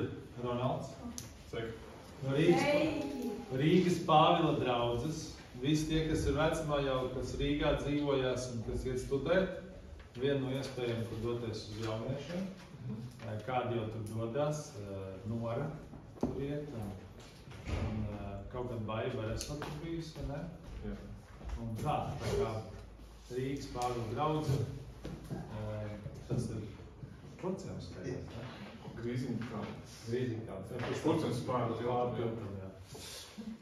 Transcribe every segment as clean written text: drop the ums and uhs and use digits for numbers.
ir Ronalds. Cik? Rīgas Pāvila draudzes. Visi tie, kas ir vecumā jau, kas Rīgā dzīvojās un kas iet studēt, viena no iespējām, kur doties uz jauniešiem. Kādi jau tur dodās, Nora tur iet, un kaut gan Baiba esat tur bijis, vai ne? Jā. Un tā kā Rīgas Pāvila draudze, tas ir Kurcēms skaidrs, ne? Grīziņkāds. Kurcēms pārpiltam, jā.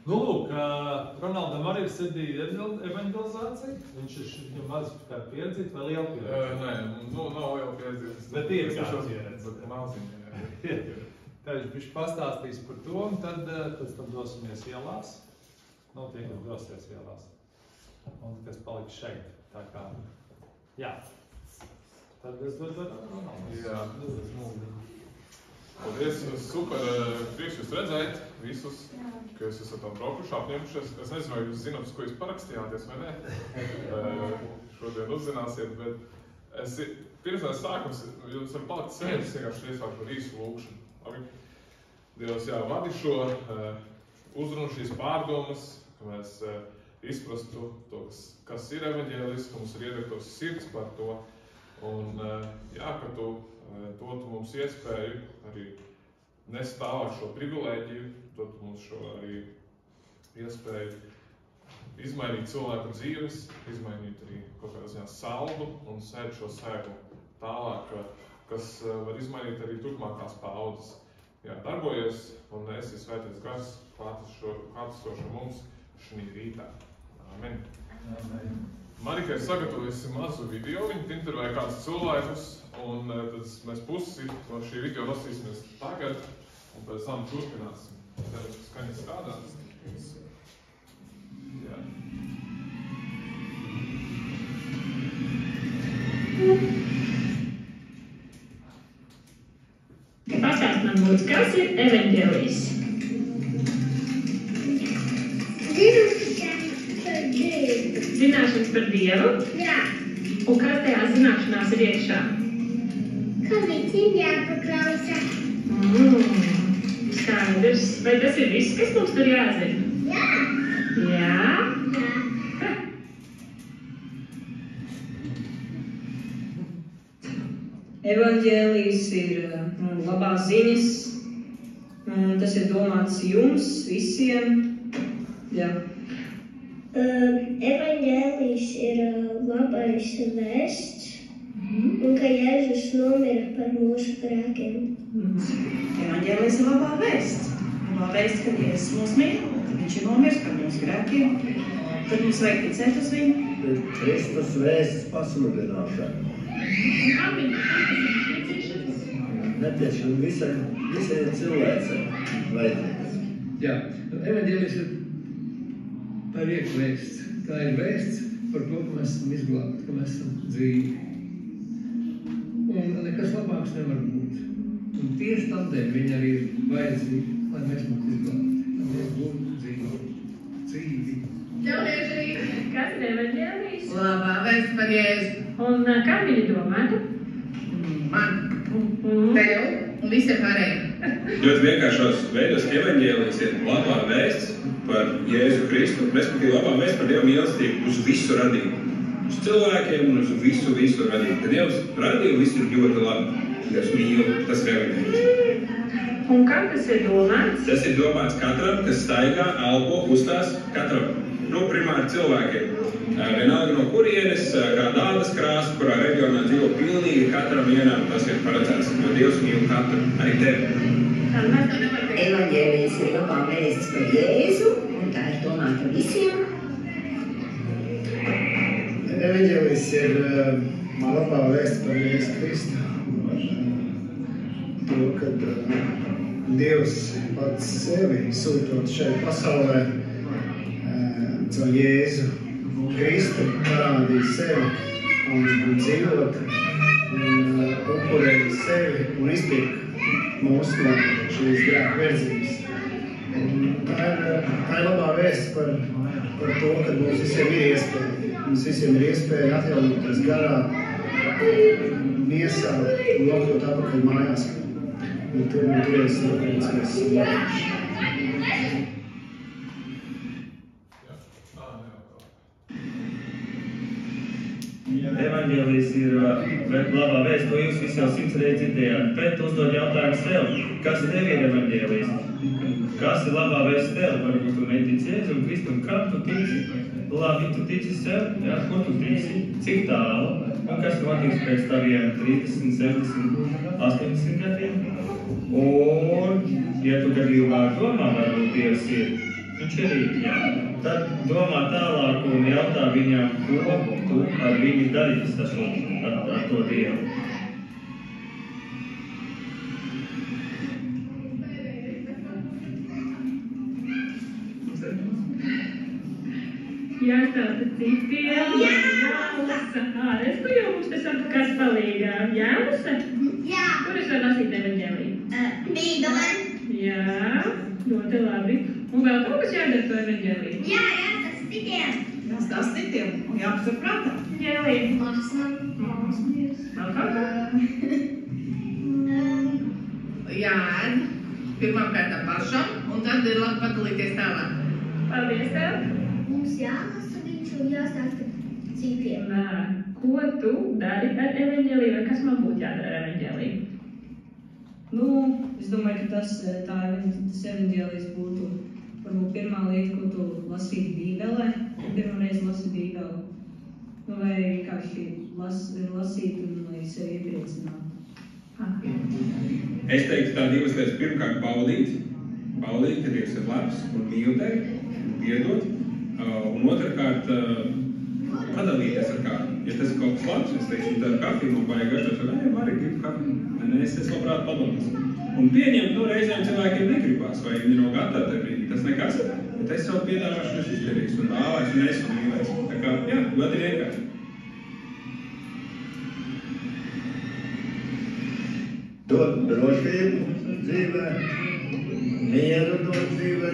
Nu, lūk, Ronaldam arī ir sirdī evangelizācija. Viņš ir maz kā pieredzīt vai liela pieredze? Nē, nav jau pieredzīt. Bet ir kāds pieredze. Māziņa, jā. Tad viņš pastāstīs par to, un tad pēc tam dosimies ielās. Nu, tie, kas dosies ielās. Un kas paliks šeit. Tā kā, jā. Tad es dodu Ronaldam. Jā. Paldies, super, prieks jūs redzēt visus, ka jūs esat tam braukuši, apņemšies. Es nezinu, vai jūs zināt, uz ko jūs parakstījāties, vai ne? Šodien uzzināsiet, bet pirms mēs sākam, jums var palikt sēdus, vienkārši iesākt par īsu lūkšanu. Labi? Dievs, jā, vadi šo uzrunu, šīs pārdomas, ka mēs izprastu to, kas ir evaņģēlis, ka mums ir iedegtos sirds par to. Un jā, ka tu dotu mums iespēju arī nest tālāk šo privilēģiju, dotu mums šo arī iespēju izmainīt cilvēku dzīves, izmainīt arī kaut kādā ziņā saldu un sēt šo sēklu tālāk, kas var izmainīt arī turpmākās paudzes. Jā, darbojies un esi svētais gars klātesošs mums šī rītā. Amen. Amen. Marika ir sagatavojusi mazu video, viņa intervēja kādus cilvēkus, un tad mēs pusi no šī video lasīsimies tagad, un pēc tam turpināsim. Tad skaņa strādās. Jā. Pastāst man, lūdzu, kas ir evaņģēlijs? Zināšanas par Dievu? Jā. Un kas tajā zināšanās ir iekšā? Kā viņiem jāpaklausa? Skaidrs. Vai tas ir viss, kas mums tur jāzina? Jā. Jā? Jā. Evaņģēlijs ir labās ziņas. Tas ir domāts jums visiem. Jā. Evaņģēlijs ir labais vēsts, un ka Jēzus nomira par mūsu grēkiem. Evaņģēlijs ir labā vēsts. Labā vēsts, ka Jēzus mūs mīl, ka viņš ir nomiris par mūsu grēkiem. Tad mums vajag ticēt uz viņu. Kristus vēsts pasludināšana. Kā viņi nepieciešams? Nepieciešams visiem cilvēcēm vajadzīgs. Jā, evaņģēlijs ir tā ir iekšvēsts. Tā ir vēsts par to, ka mēs esam izglābti, ka mēs esam dzīvi. Un nekas labāks nevar būt. Un tieši tādēļ viņi arī ir vajadzīgi, lai mēs būtu izglābti. Lai mēs būtu dzīvi. Jaunieši, kas ir evaņģēlijs? Labā vēsts par Jēzu. Un kā viņi domātu? Man, tev un visiem pārējiem. Ļoti vienkāršos veidos evaņģēlijs ir labā vēsts par Jēzu Kristu, respektīvi labā vēsts par Dieva mīlestību uz visu radību. Uz cilvēkiem un uz visu radību. Kad Dievs radīja, viss ir ļoti labi. Dievs mīl, tas ir evaņģēlijs. Un kam tas ir domāts? Tas ir domāts katram, kas staigā, elpo, kustās, katram, primāri cilvēkiem. Vienalga no kurienes, kāda ādas krāsa, kurā reģionā dzīvo pilnīgi katram vienam, tas ir paredzēts. Jo Dievs mīl katru, arī tevi. Evaņģēlijs ir labā vēsts par Jēzu, un tā ir domāta visiem. Evaņģēlijs ir labā vēsts par Jēzu Kristu. To, kad Dievs pats sevi sūtot šeit pasaulē caur Jēzu Kristu parādīja sevi un dzīvot un upurēja sevi un izpirka mūs no šīs grēku verdzības. Tā ir labā vēsts par to, ka mums visiem ir iespēja. Mums visiem ir iespēja atjaunoties garā, miesā un nokļūt atpakaļ mājās. Bet tu esi rūpējies labāks. Evaņģēlijs ir labā vēsts, ko jūs visi jau 100 reizes dzirdējāt, bet uzdod jautājumu sev, kas tev ir evaņģēlijs? Kas ir labā vēsts tev? Varbūt tu netici Jēzum Kristum, kam tu tici? Labi, tu tici sev, jā, ko tu tici? Cik tālu? Un kas notiks pēc taviem 30, 70, 80 gadiem? Un, ja tu gadījumā domā, varbūt Dievs ir, viņš ir jā. Tad domā tālāk un jautā viņam, ko tu ar viņu darīsi ar to Dievu. Jāstāsta citiem, jālasa. Redz, tu jau mums te saka, kas palīgā. Jālasa? Jā. Kur es varu lasīt evaņģēliju? Bībelē. Jā, ļoti labi. Un vēl kaut kas jādara to evaņģēliju? Jā, jāstāsta citiem. Jāstāsta citiem un jāpatur prātā. Evaņģēliju. Mācīties. Vēl kaut kā? Jāēd pirmkārt pašam, un tad ir labi padalīties tālāk. Paldies tev. Mums jālasa viņš un jāstāsta citiem. Nā, ko tu dari ar evaņģēliju, vai kas man būtu jādara ar evaņģēliju? Nu, es domāju, ka tas evaņģēlijs būtu varbūt pirmā lieta, ko tu lasītu Bībelē, pirmo reizi lasi Bībeli. Nu, vai vienkārši lasīt un lai sevi iepriecinātu. Es teiktu tā divas lietas. Pirmkārt, baudīt, ka Dievs ir labs un mīl tevi, un piedod. Un otrkārt, padalīties ar kādu. Ja tas ir kaut kas labs, es teikšu, tā ir kafija, man vajag garšot, vai Mari grib kafiju. Es labprāt padalīties. Un pieņemt, reizēm cilvēkiem negribās, vai viņi nav gatavi tajā brīdī. Tas nekas, bet es savu piedāvāšanu esmu izdarījis un dāvājis un esmu mīlējis. Tā kā, jā, ļoti vienkārši. Dod drošību dzīvē, mieru dod dzīvē,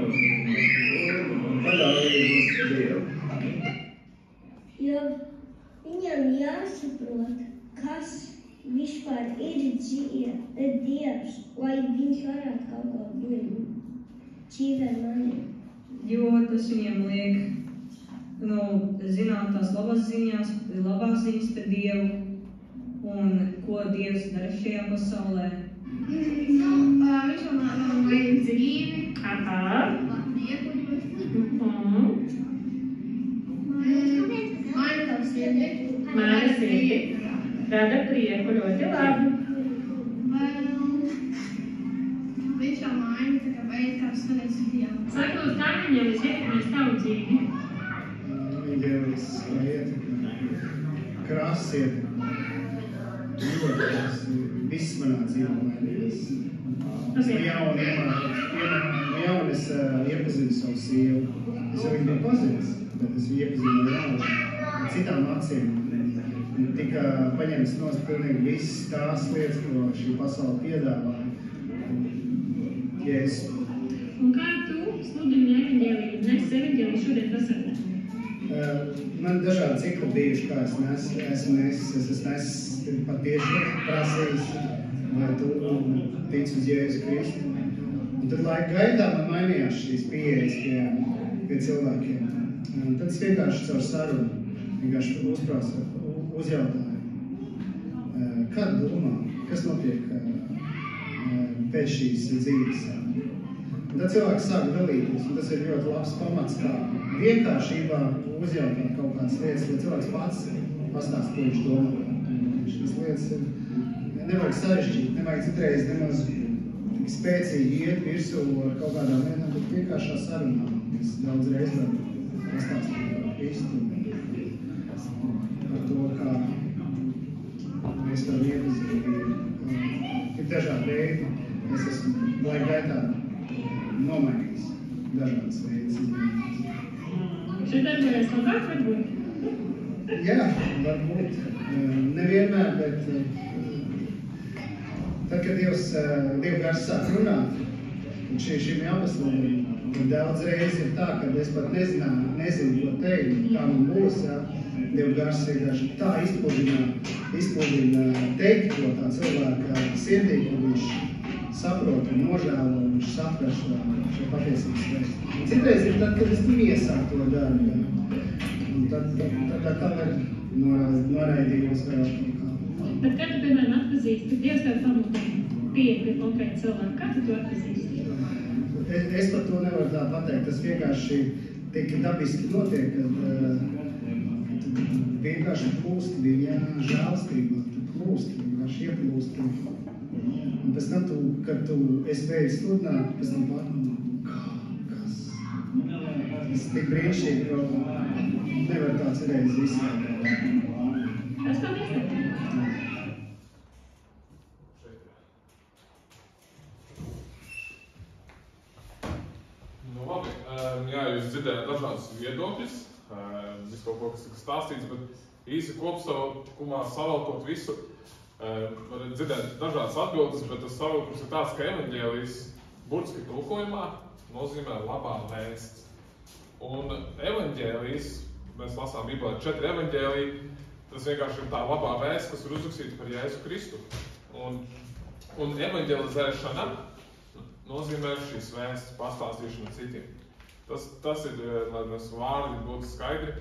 un padalību Dievu. Jo viņam jāsaprot, kas vispār ir Dievs, lai viņš varētu kaut ko viņu dzīvē manīt. Jo tas viņiem liek, zināt tās labās ziņas par Dievu un ko Dievs dara šajā pasaulē. Viņš man vajag dzīvi. Maina tavu sirdi. Maina sirdi. Rada prieku, ļoti labi. Viņš jau maina, tā kā veids, kā skaties uz Dievu. Saka, uz kā viņam ietekmēs tavu dzīvi? Dievs ietekmē, krāsas ietekmē. Viss manā dzīvē mainījās. Es iepazinu savu sievu. Es jau viņu biju pazīs, bet es viņu iepazinu no jauna citām acīm. Tika paņemts nost pilnīgi visas tās lietas, ko šī pasaule piedāvā. Jēzus. Un kā tu sludini evaņģēliju, nes evaņģēliju šodien pasaulē? Man dažādi cikli bijuši, kā es esmu nesis pat tieši prasījis, vai tu tici uz Jēzu Kristu. Un tad laika gaitā man mainījās šīs pieejas pie cilvēkiem. Tad es vienkārši caur sarunu, vienkārši uzjautāju, kāda domā, kas notiek pēc šīs dzīves. Un tad cilvēks sāk dalīties, un tas ir ļoti labs pamats kā vienkāršībā uzjautāt kaut kādas lietas, lai cilvēks pats pastāst, ko viņš domā. Šīs lietas ir, nevajag sarežģīt, nevajag citreiz nemaz tik spēcīgi iet virsū ar kaut kādām lietām, bet vienkāršā sarunā. Es daudz reiz varu pastāstīt par Kristu, par to, kā mēs varam iepazīt. Ir dažādi veidi, es esmu laika gaitā nomainījis dažādas veidas. Šeit darbojas kaut kāds varbūt? Jā, varbūt. Nevienmēr, bet tad, kad Dieva gars sāk runāt, un šim jāpasludina, daudz reizi ir tā, ka es pat nezinu, ko teikt, kā man būs, jā. Dieva gars vienkārši tā izpludina teikt, ko tā cilvēka sirdī, ka viņš saprot un nožēlo un saprast šo patiesības vēstu. Un citreiz ir tad, kad es iesāku to darbu. Un tad atkal ir noraidījums vēl kaut kā. Bet kā tu, piemēram, atpazīsti, ka Dievs tev pamudina pieeja pie konkrēta cilvēka? Kā tu to atpazīsti? Es par to nevaru tā pateikt. Tas vienkārši tik dabiski notiek, kad vienkārši plūst viņa žēlstība. Tu plūst, vienkārši ieplūst. Un pēc tam, kad tu esi beidz sludināt, pēc tam pārdomā, kas? Tas tik brīnišķīgi, ka nevar tāds reiz izsākt. Tas tā neizsaka. Nu, labi. Jā, jūs dzirdējāt dažādas viedokļus, visu kaut ko, kas tika stāstīts, bet īsi kopsavilkumā savalkot visu, varat dzirdēt dažādas atbildes, bet tas savilkums ir tāds, ka evaņģēlijs burtiski tulkojumā nozīmē labā vēsts. Un evaņģēlijs, mēs lasām Bībelē 4 evaņģēliji, tas vienkārši ir tā labā vēsts, kas ir uzrakstīta par Jēzu Kristu. Un evaņģelizēšana nozīmē šīs vēstas pastāstīšanu citiem. Tas ir, lai mēs vārdi būtu skaidri,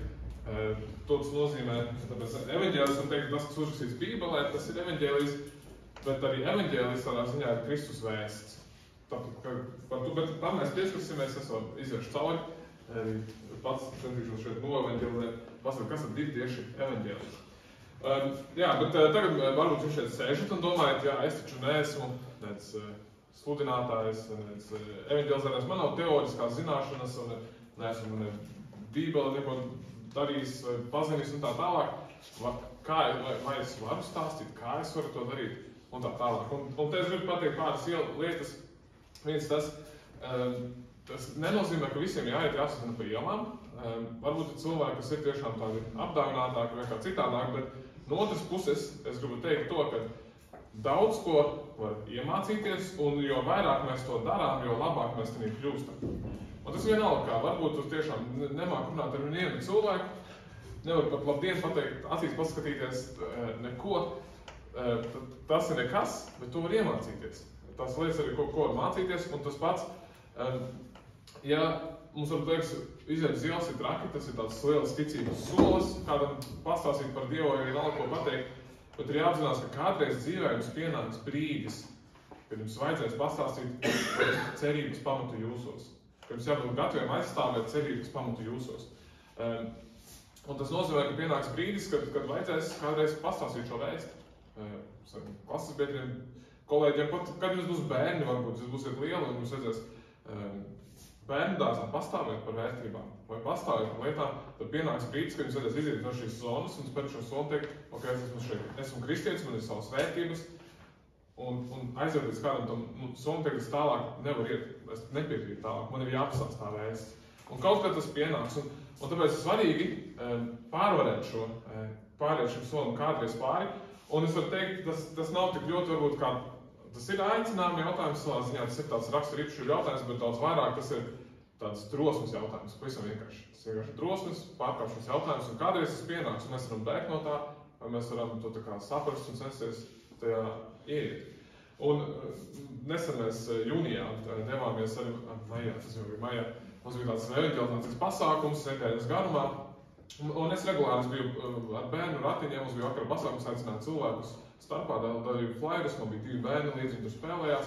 to tas nozīmē, tāpēc evaņģēlis var teikt, tas, kas uzrakstīts Bībelē, tas ir evaņģēlijs, bet arī evaņģēlijs tādā ziņā ir Kristus vēsts. Bet tam mēs pieskarsimies, es vēl iziešu cauri, pats centīšos šeit noevaņģelizēt, pasaka, kas ir tieši evaņģēlijs. Jā, bet tagad varbūt jūs šeit sēžat un domājat, jā, es taču neesmu nec sludinātājs, nec evaņģelizētājs, man nav teoriskās zināšanas un neesmu ne Bībeli neko darījis, pazinījis un tā tālāk. Vai es varu stāstīt, kā es varu to darīt un tā tālāk. Un te es gribu pateikt pāris lietas. Viens tas nenozīmē, ka visiem jāiet jāsazina pa ielām. Varbūt ir cilvēki, kas ir tiešām tādi apdāvinātāki vai kā citādāk, bet no otras puses es gribu teikt to, ka daudz ko var iemācīties, un jo vairāk mēs to darām, jo labāk mēs tam kļūstam. Un tas vienalga kā, varbūt tu tiešām nemāk runāt ar vienu cilvēku, nevar pat labdien pateikt, acīs paskatīties neko, tas ir nekas, bet tu var iemācīties. Tās lietas arī ko var mācīties, un tas pats, ja mums varbūt liekas, iziet uz ielas ir traki, tas ir tāds liels ticības solis, kādam pastāstīt par Dievu, ja vienalga ko pateikt, bet ir jāapzinās, ka kādreiz dzīvē jums pienāks brīdis, kad jums vajadzēs pastāstīt par cerības pamatu jūsos. Kad jums jābūt gataviem aizstāvēt cerības pamatu jūsos. Un tas nozīmē, ka pienāks brīdis, kad vajadzēs kādreiz pastāstīt šo vēstu. Klases biedriem, kolēģiem, pat kad jums būs bērni, varbūt jūs būsiet lieli un jums vajadzēs bērnu dārzā pastāvēt par vērtībām vai pastāvēt par lietām, tad pienāks brīdis, kad jums vajadzēs iziet no šīs zonas un spēc šo zonu teikt, ok, es esmu šeit, esmu kristietis, man ir savas vērtības, un aiziet līdz kādam tam zonu teikt, es tālāk nevar iet, es nepiekrītu tālāk, man ir jāpastāst tā vēsts. Un kaut kad tas pienāks, un tāpēc svarīgi pārvarēt šim solim kādreiz pāri, un es varu teikt, tas nav tik ļoti varbūt kā, tas ir aicinājuma jautājums savā ziņā, tas ir tāds raksturīpašs jautājums, bet daudz vairāk tas ir tāds drosmes jautājums, pavisam vienkārši. Tas vienkārši drosmes, pārkāpšanas jautājums, un kādreiz tas pienāks, un mēs varam bēgt no tā, vai mēs varam to tā kā saprast un censties tajā ieiet. Un nesen mēs jūnijā devāmies arī, maijā, tas jau bija maijā, mums bija tāds evaņģelizācijas pasākums, nedēļas garumā, un es regulāri biju ar bērnu ratiņiem, mums bija vakar pasākums aicināt cilvēkus starpā, darīju flyerus, man bija 2 bērni līdz viņi tur spēlējās,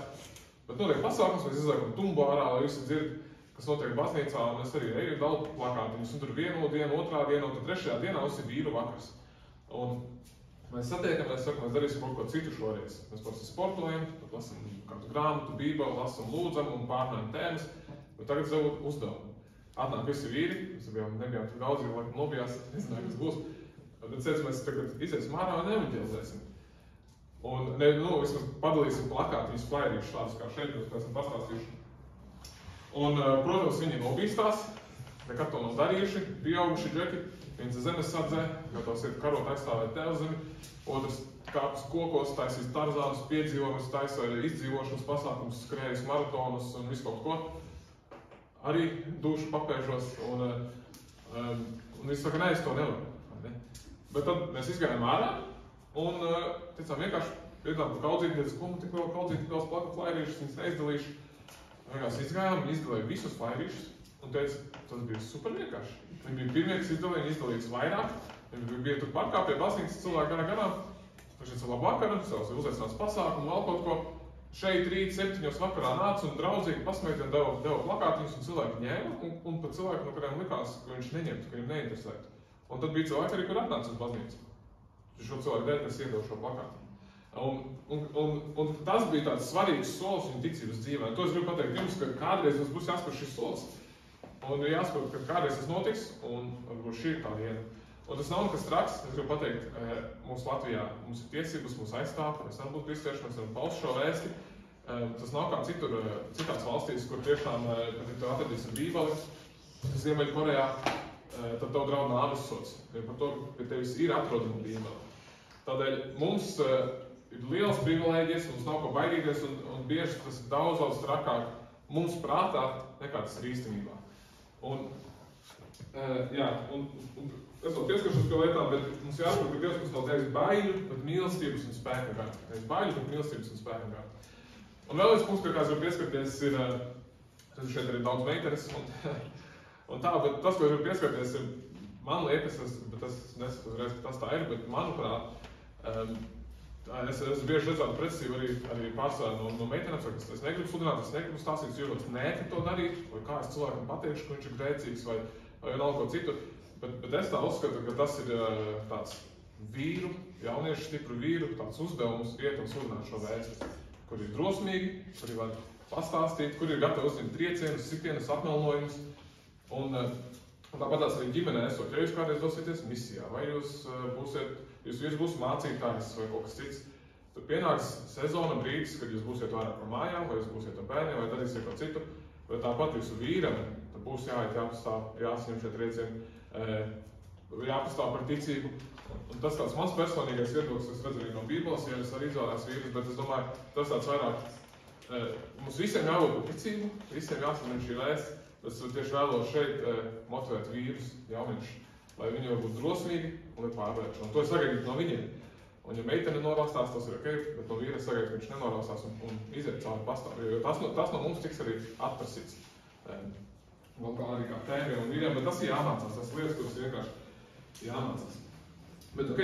bet notiek pasākums, mēs izliekam tumbu ārā, lai visi dzird, kas notiek baznīcā, un es arī eju dalu plakātiņus, un tur vienu dienu, otrā dienu, un tad 3. dienā mums ir vīru vakars. Un mēs satiekamies, sakam, mēs darīsim kaut ko citu šoreiz. Mēs parasti sportojam, tad lasam kādu grāmatu, bībeli, lasam lūdzam un pārnājam tēmas, bet tagad sev uzdevumu. Atnāk visi vīri, mēs nebijām tik daudz, jo laikam nobijās, nezināju, kas būs, bet cēc mēs tagad iziesim ārā un evaņģelizēsim. Un, vismaz padalīsim plakātiņus, flyerīšus tādus kā šeit, bet pēc tam pastāstīšu. Un, protams, viņi nobīstās, nekad to nav darījuši, pieauguši džeki, viens zemes sardzē, gatavs iet karot aizstāvēt tev zemi, otrs kāpjas kokos, taisīs tarzānus, piedzīvojumus, taisa izdzīvošanas pasākums, skrējis maratonus un visu kaut ko. Arī dušu papēžos, un viņi saka, nē, es to nevaru. Ne? Bet tad mēs izgājām ārā, un, teicām, vienkārši Piedām par kaudzītnes, ko man tik vēl kaudzīt tās plaka flairīšus, viņas neizdalīšu. Vienkārši izgājām, viņi izdalīja visus flairīšus un teica, tas bija super vienkārši. Viņi bija pirmie, kas izdalīts vairāk, viņi bija tur parkā pie baznīcas cilvēki garām. Taču savu vakaru, savas uzaicināts pasākumu, vēl kaut ko. Šeit rīt 7 vakarā nāca un draudzīgi pasmēķi un deva plakātiņus un cilvēki ņēma un pat cilvēki, no kuriem likās, ka viņš neņemtu, ka viņam neinteresētu. Un tad bija cilvēki arī, kur atnāca uz baznīcu. Šo cilvēku dēļ, kas iedod šo plakātu. Un tas bija tāds svarīgs solis viņa ticības dzīvē. To es gribu pateikt jums, ka kādreiz mums būs jāspēr šis solis. Un jāspēr, ka kādreiz tas notiks, un varbūt šī ir tā diena. Un tas nav nekas traks, es gribu pateikt, mums Latvijā mums ir tiesības, mums aizstāv, mēs varam būt kristieši, mēs varam paust šo vēsti. Tas nav kā citās valstīs, kur tiešām, kad tu atradīsi Bībeli, Ziemeļkorejā, tad tev draud nāves sods. Par to, ka tevis ir atrodama Bībeli. Tādēļ mums ir liels privilēģijas, mums nav ko baidīties, un bieži tas ir daudz trakāk mums prātā, nekā tas ir īstenībā. Un es vēl pieskaršos pie lietām, bet mums jāsaprot, ka Dievs mums nav nevis baiļu, bet mīlestības un spēka gāra. Nevis baiļu, bet mīlestības un spēka gāra. Un vēl viens punkts, pie kā es varu pieskarties, ir šeit arī daudz meitenes, un tā, bet tas, ko es varu pieskarties, ir, man liekas, bet es nesaku uzreiz, ka tas tā ir, bet manuprāt, es bieži redzētu precīzi arī pārsvarā no meitenēm, saka, es negribu sludināt, es negribu stāstīt, jūtos nēti to darīt, vai kā es cilvēkam pateikšu, ka viņš ir grēcīgs, vai nav ko citu. Bet es tā uzskatu, ka tas ir tāds vīru, jauniešu stipru vīru, tāds uzdevums iet un sludināt šo vēsti, kur ir drosmīgi, kuri var pastāstīt, kuri ir gatavi uzņemt triecienus, sitienus, apmelnojumus. Un tāpatās arī ģimenē esot, ja jūs kādreiz dosieties misijā, vai jūs vīrs būs mācītājs vai kaut kas cits, tad pienāks sezona brīdis, kad jūs būsiet vairāk par mājām, vai jūs būsiet ar bērniem, vai darīsiet kaut citu, bet tāpat jūsu vīram būs jāiet, jāpastāv, jāsaņem šie triecieni, jāpastāv par ticību. Un tas tāds mans personīgais viedoklis, es redzu arī no Bībeles, ja es arī izvēlēs vīrus, bet es domāju, tas tāds vairāk, mums visiem jābūt par ticību, visiem jāsaņem šī vēsts, es tieši vēlos šeit motivēt vīrus, jauniešus, lai viņi var būt drosmīgi un pārvērš. Un to es sagaidu no viņiem. Un ja meitene noraustās, tas ir ok, bet no vīra es sagaidu, ka viņš nenoraustās un iziet cauri pastāv. Jo tas no mums tiks arī atprasīts. Vēl kā arī kā tēmiem un vīriem, bet tas ir jāmācās, tas lietas, kuras vienkārši jāmācās. Bet ok,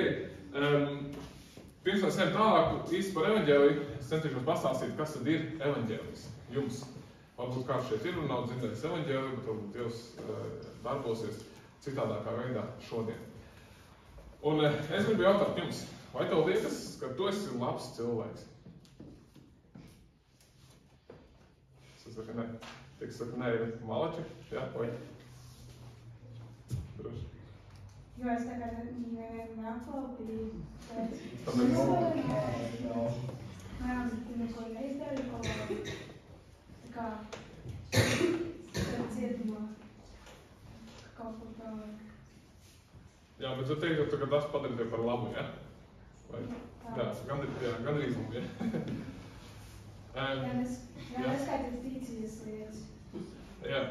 pirms mēs ejam tālāk īsti par evaņģēliju, es centīšos pastāstīt, kas tad ir evaņģēlijs jums. Varbūt kāds šeit ir un nav dzirdējis evaņģēliju, bet varbūt Dievs darbosies citādākā veidā šodien. Un es gribu jautāt jums, vai tev liekas, ka tu esi labs cilvēks? Es saku, ne. Es saku, nē, malači, jā, vai? Droši. Jo es tagad nevienu neaplaudīju, bet Tam ir jā, tu neko neizdarīji, tā kā cietumā kaut ko tālāk. Jā, bet tu teiktu, ka tas padara tev par labu, jā? Vai? Jā, gandrīz labi, jā? Jā, neskaitīt tīcijas lietas. Jā,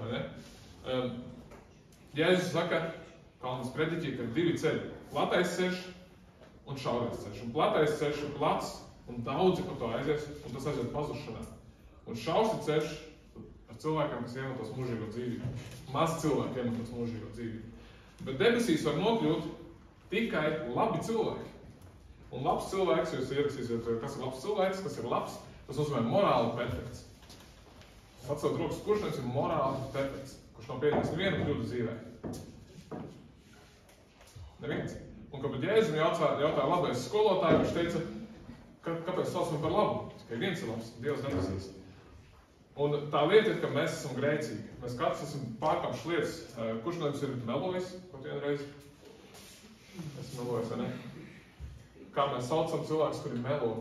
vai ne? Jēzus saka, Kalnas prediķī, ka ir divi ceļi. Platais ceļš un šaurais ceļš. Un platais ceļš ir plats un daudzi pa to aizies, un tas aiziet pazušanā. Un šaurs ir ceļš ar cilvēkiem, kas iemetos mūžīgo dzīvību. Maz cilvēki iemetos mūžīgo dzīvību. Bet debesīs var nokļūt tikai labi cilvēki. Un labs cilvēks, jūs ierakstīsiet, kas ir labs cilvēks, kas ir labs, tas nozīmē morāli perfekts. Atcelt rokas, kurš ir morāli perfekts, kurš nav pieļaujis nevienu kļūdu dzīvē. Neviens. Un kāpēc Jēzum jautāja labais skolotāju, viņš teica, kāpēc saucam par labu? Tikai viens ir labs, Dievs debesīs. Un tā lieta ir, ka mēs esam grēcīgi. Mēs katrs esam pārkāpši lietas. Kurš no jums ir melojis kaut vienu reizi? Es melojos, vai ne? Kā mēs saucam cilvēkus, kuri melo?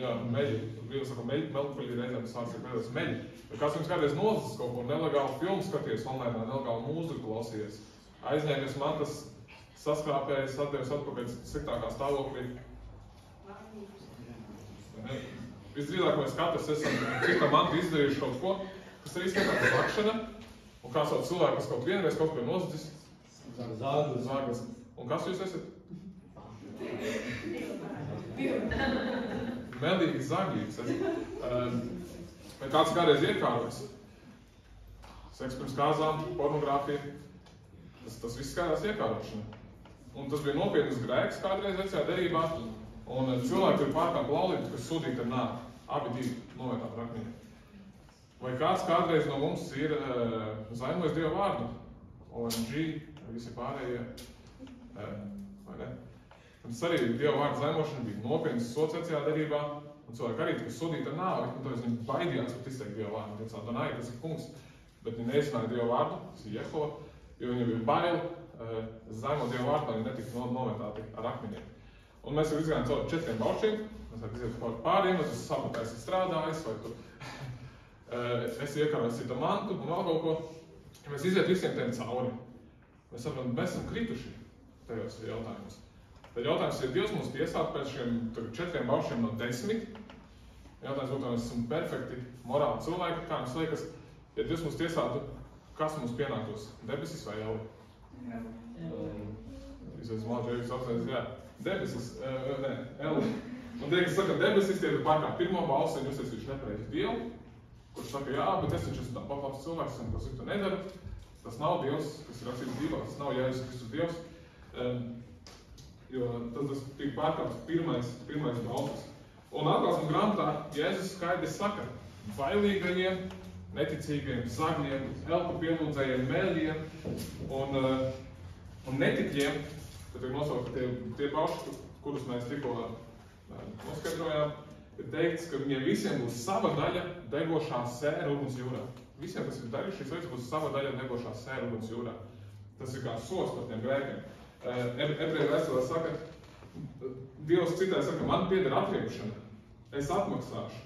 Jā, meļi. Brīvā saka, melkuļi reizēm sāks ir pēdējais meļi. Kāds jums kādreiz nolasis kaut ko nelegālu filmu skaties online, nelegālu mūziku klausījies? Aizņēmies mantas, saskrāpējas, atdevis atpakaļ sliktākā stāvoklī. Visdrīzāk mēs katrs esam cita mantu izdarījuši kaut ko, kas ir izskatās lakšana, un kā sauc cilvēku, kas kaut vienreiz kaut ko nozadzis? Zāgas. Un kas jūs esat? Melīgi zagīgs. Vai kāds kādreiz iekārojas? Seks pirms kāzām, pornogrāfija. Tas viss skaidrs iekārošana. Un tas bija nopietnas grēks kādreiz vecajā derībā. Un cilvēki ir pārkāp laulību, kas sodīti ar nāvi. Abi divi novietāt raknī. Vai kāds kādreiz no mums ir zaimojis Dievu vārdu? OMG, visi pārējie. Vai ne? Un tas arī Dievu vārdu zaimošana bija nopietnas sots vecajā derībā. Un cilvēki arī tika sodīti ar nāvi. Un tāpēc viņi baidījās pat izteikt Dievu vārdu. Viņi teica, Donai, tas ir kungs. Bet viņi neizcināja Dievu vārdu, tas ir Jehova. Jo viņi bija baili zaimot Dievu vārdu, lai viņi netika nometāti ar akmeņiem. Un mēs jau izgājām caur 4 baušiem. Mēs varam iziet pāriem, es esmu sabatājis, es strādājis, vai tu esi iekārojis citu mantu un vēl kaut ko. Mēs iziet visiem tiem cauri. Mēs saprotam, mēs esam krituši tajos jautājumus. Tad jautājums ir, Dievs mums tiesāt pēc šiem 4 baušiem no 10. Jautājums būtu, mēs esam perfekti morāli cilvēki, kā mums liekas, ja Dievs mums tiesātu, kas mums pienāktos? Debesis vai Elli? Visais mācības apsvērts, jā. Debesis, nē, Elli. Un tie, kas saka debesis, tie ir pārkāp pirmo balsi, un jūs esat nepareizi Dievu, kurš saka, jā, bet es taču esmu tā paklāps cilvēks, un ko citu nedaru. Tas nav Dievs, kas ir rakstīts Bībelē, tas nav Jēzus Kristus Dievs. Jo tas tika pārkāpts pirmais balsis. Un atklāsmes grāmatā Jēzus skaidri saka, bailīgajiem, neticīgajiem, zagļiem, elpu pielūdzējiem, mēļiem un netikļiem, tad ir nosaukt tie pauši, kurus mēs tikko noskaidrojām, ir teikts, ka viņiem visiem būs sava daļa degošā sēra uguns jūrā. Visiem, kas ir darījuši šīs lietas, būs sava daļa degošā sēra uguns jūrā. Tas ir kā sots par tiem grēkiem. Ebreju vēstulē saka, Dievs citai saka, man pieder atriepšana, es atmaksāšu.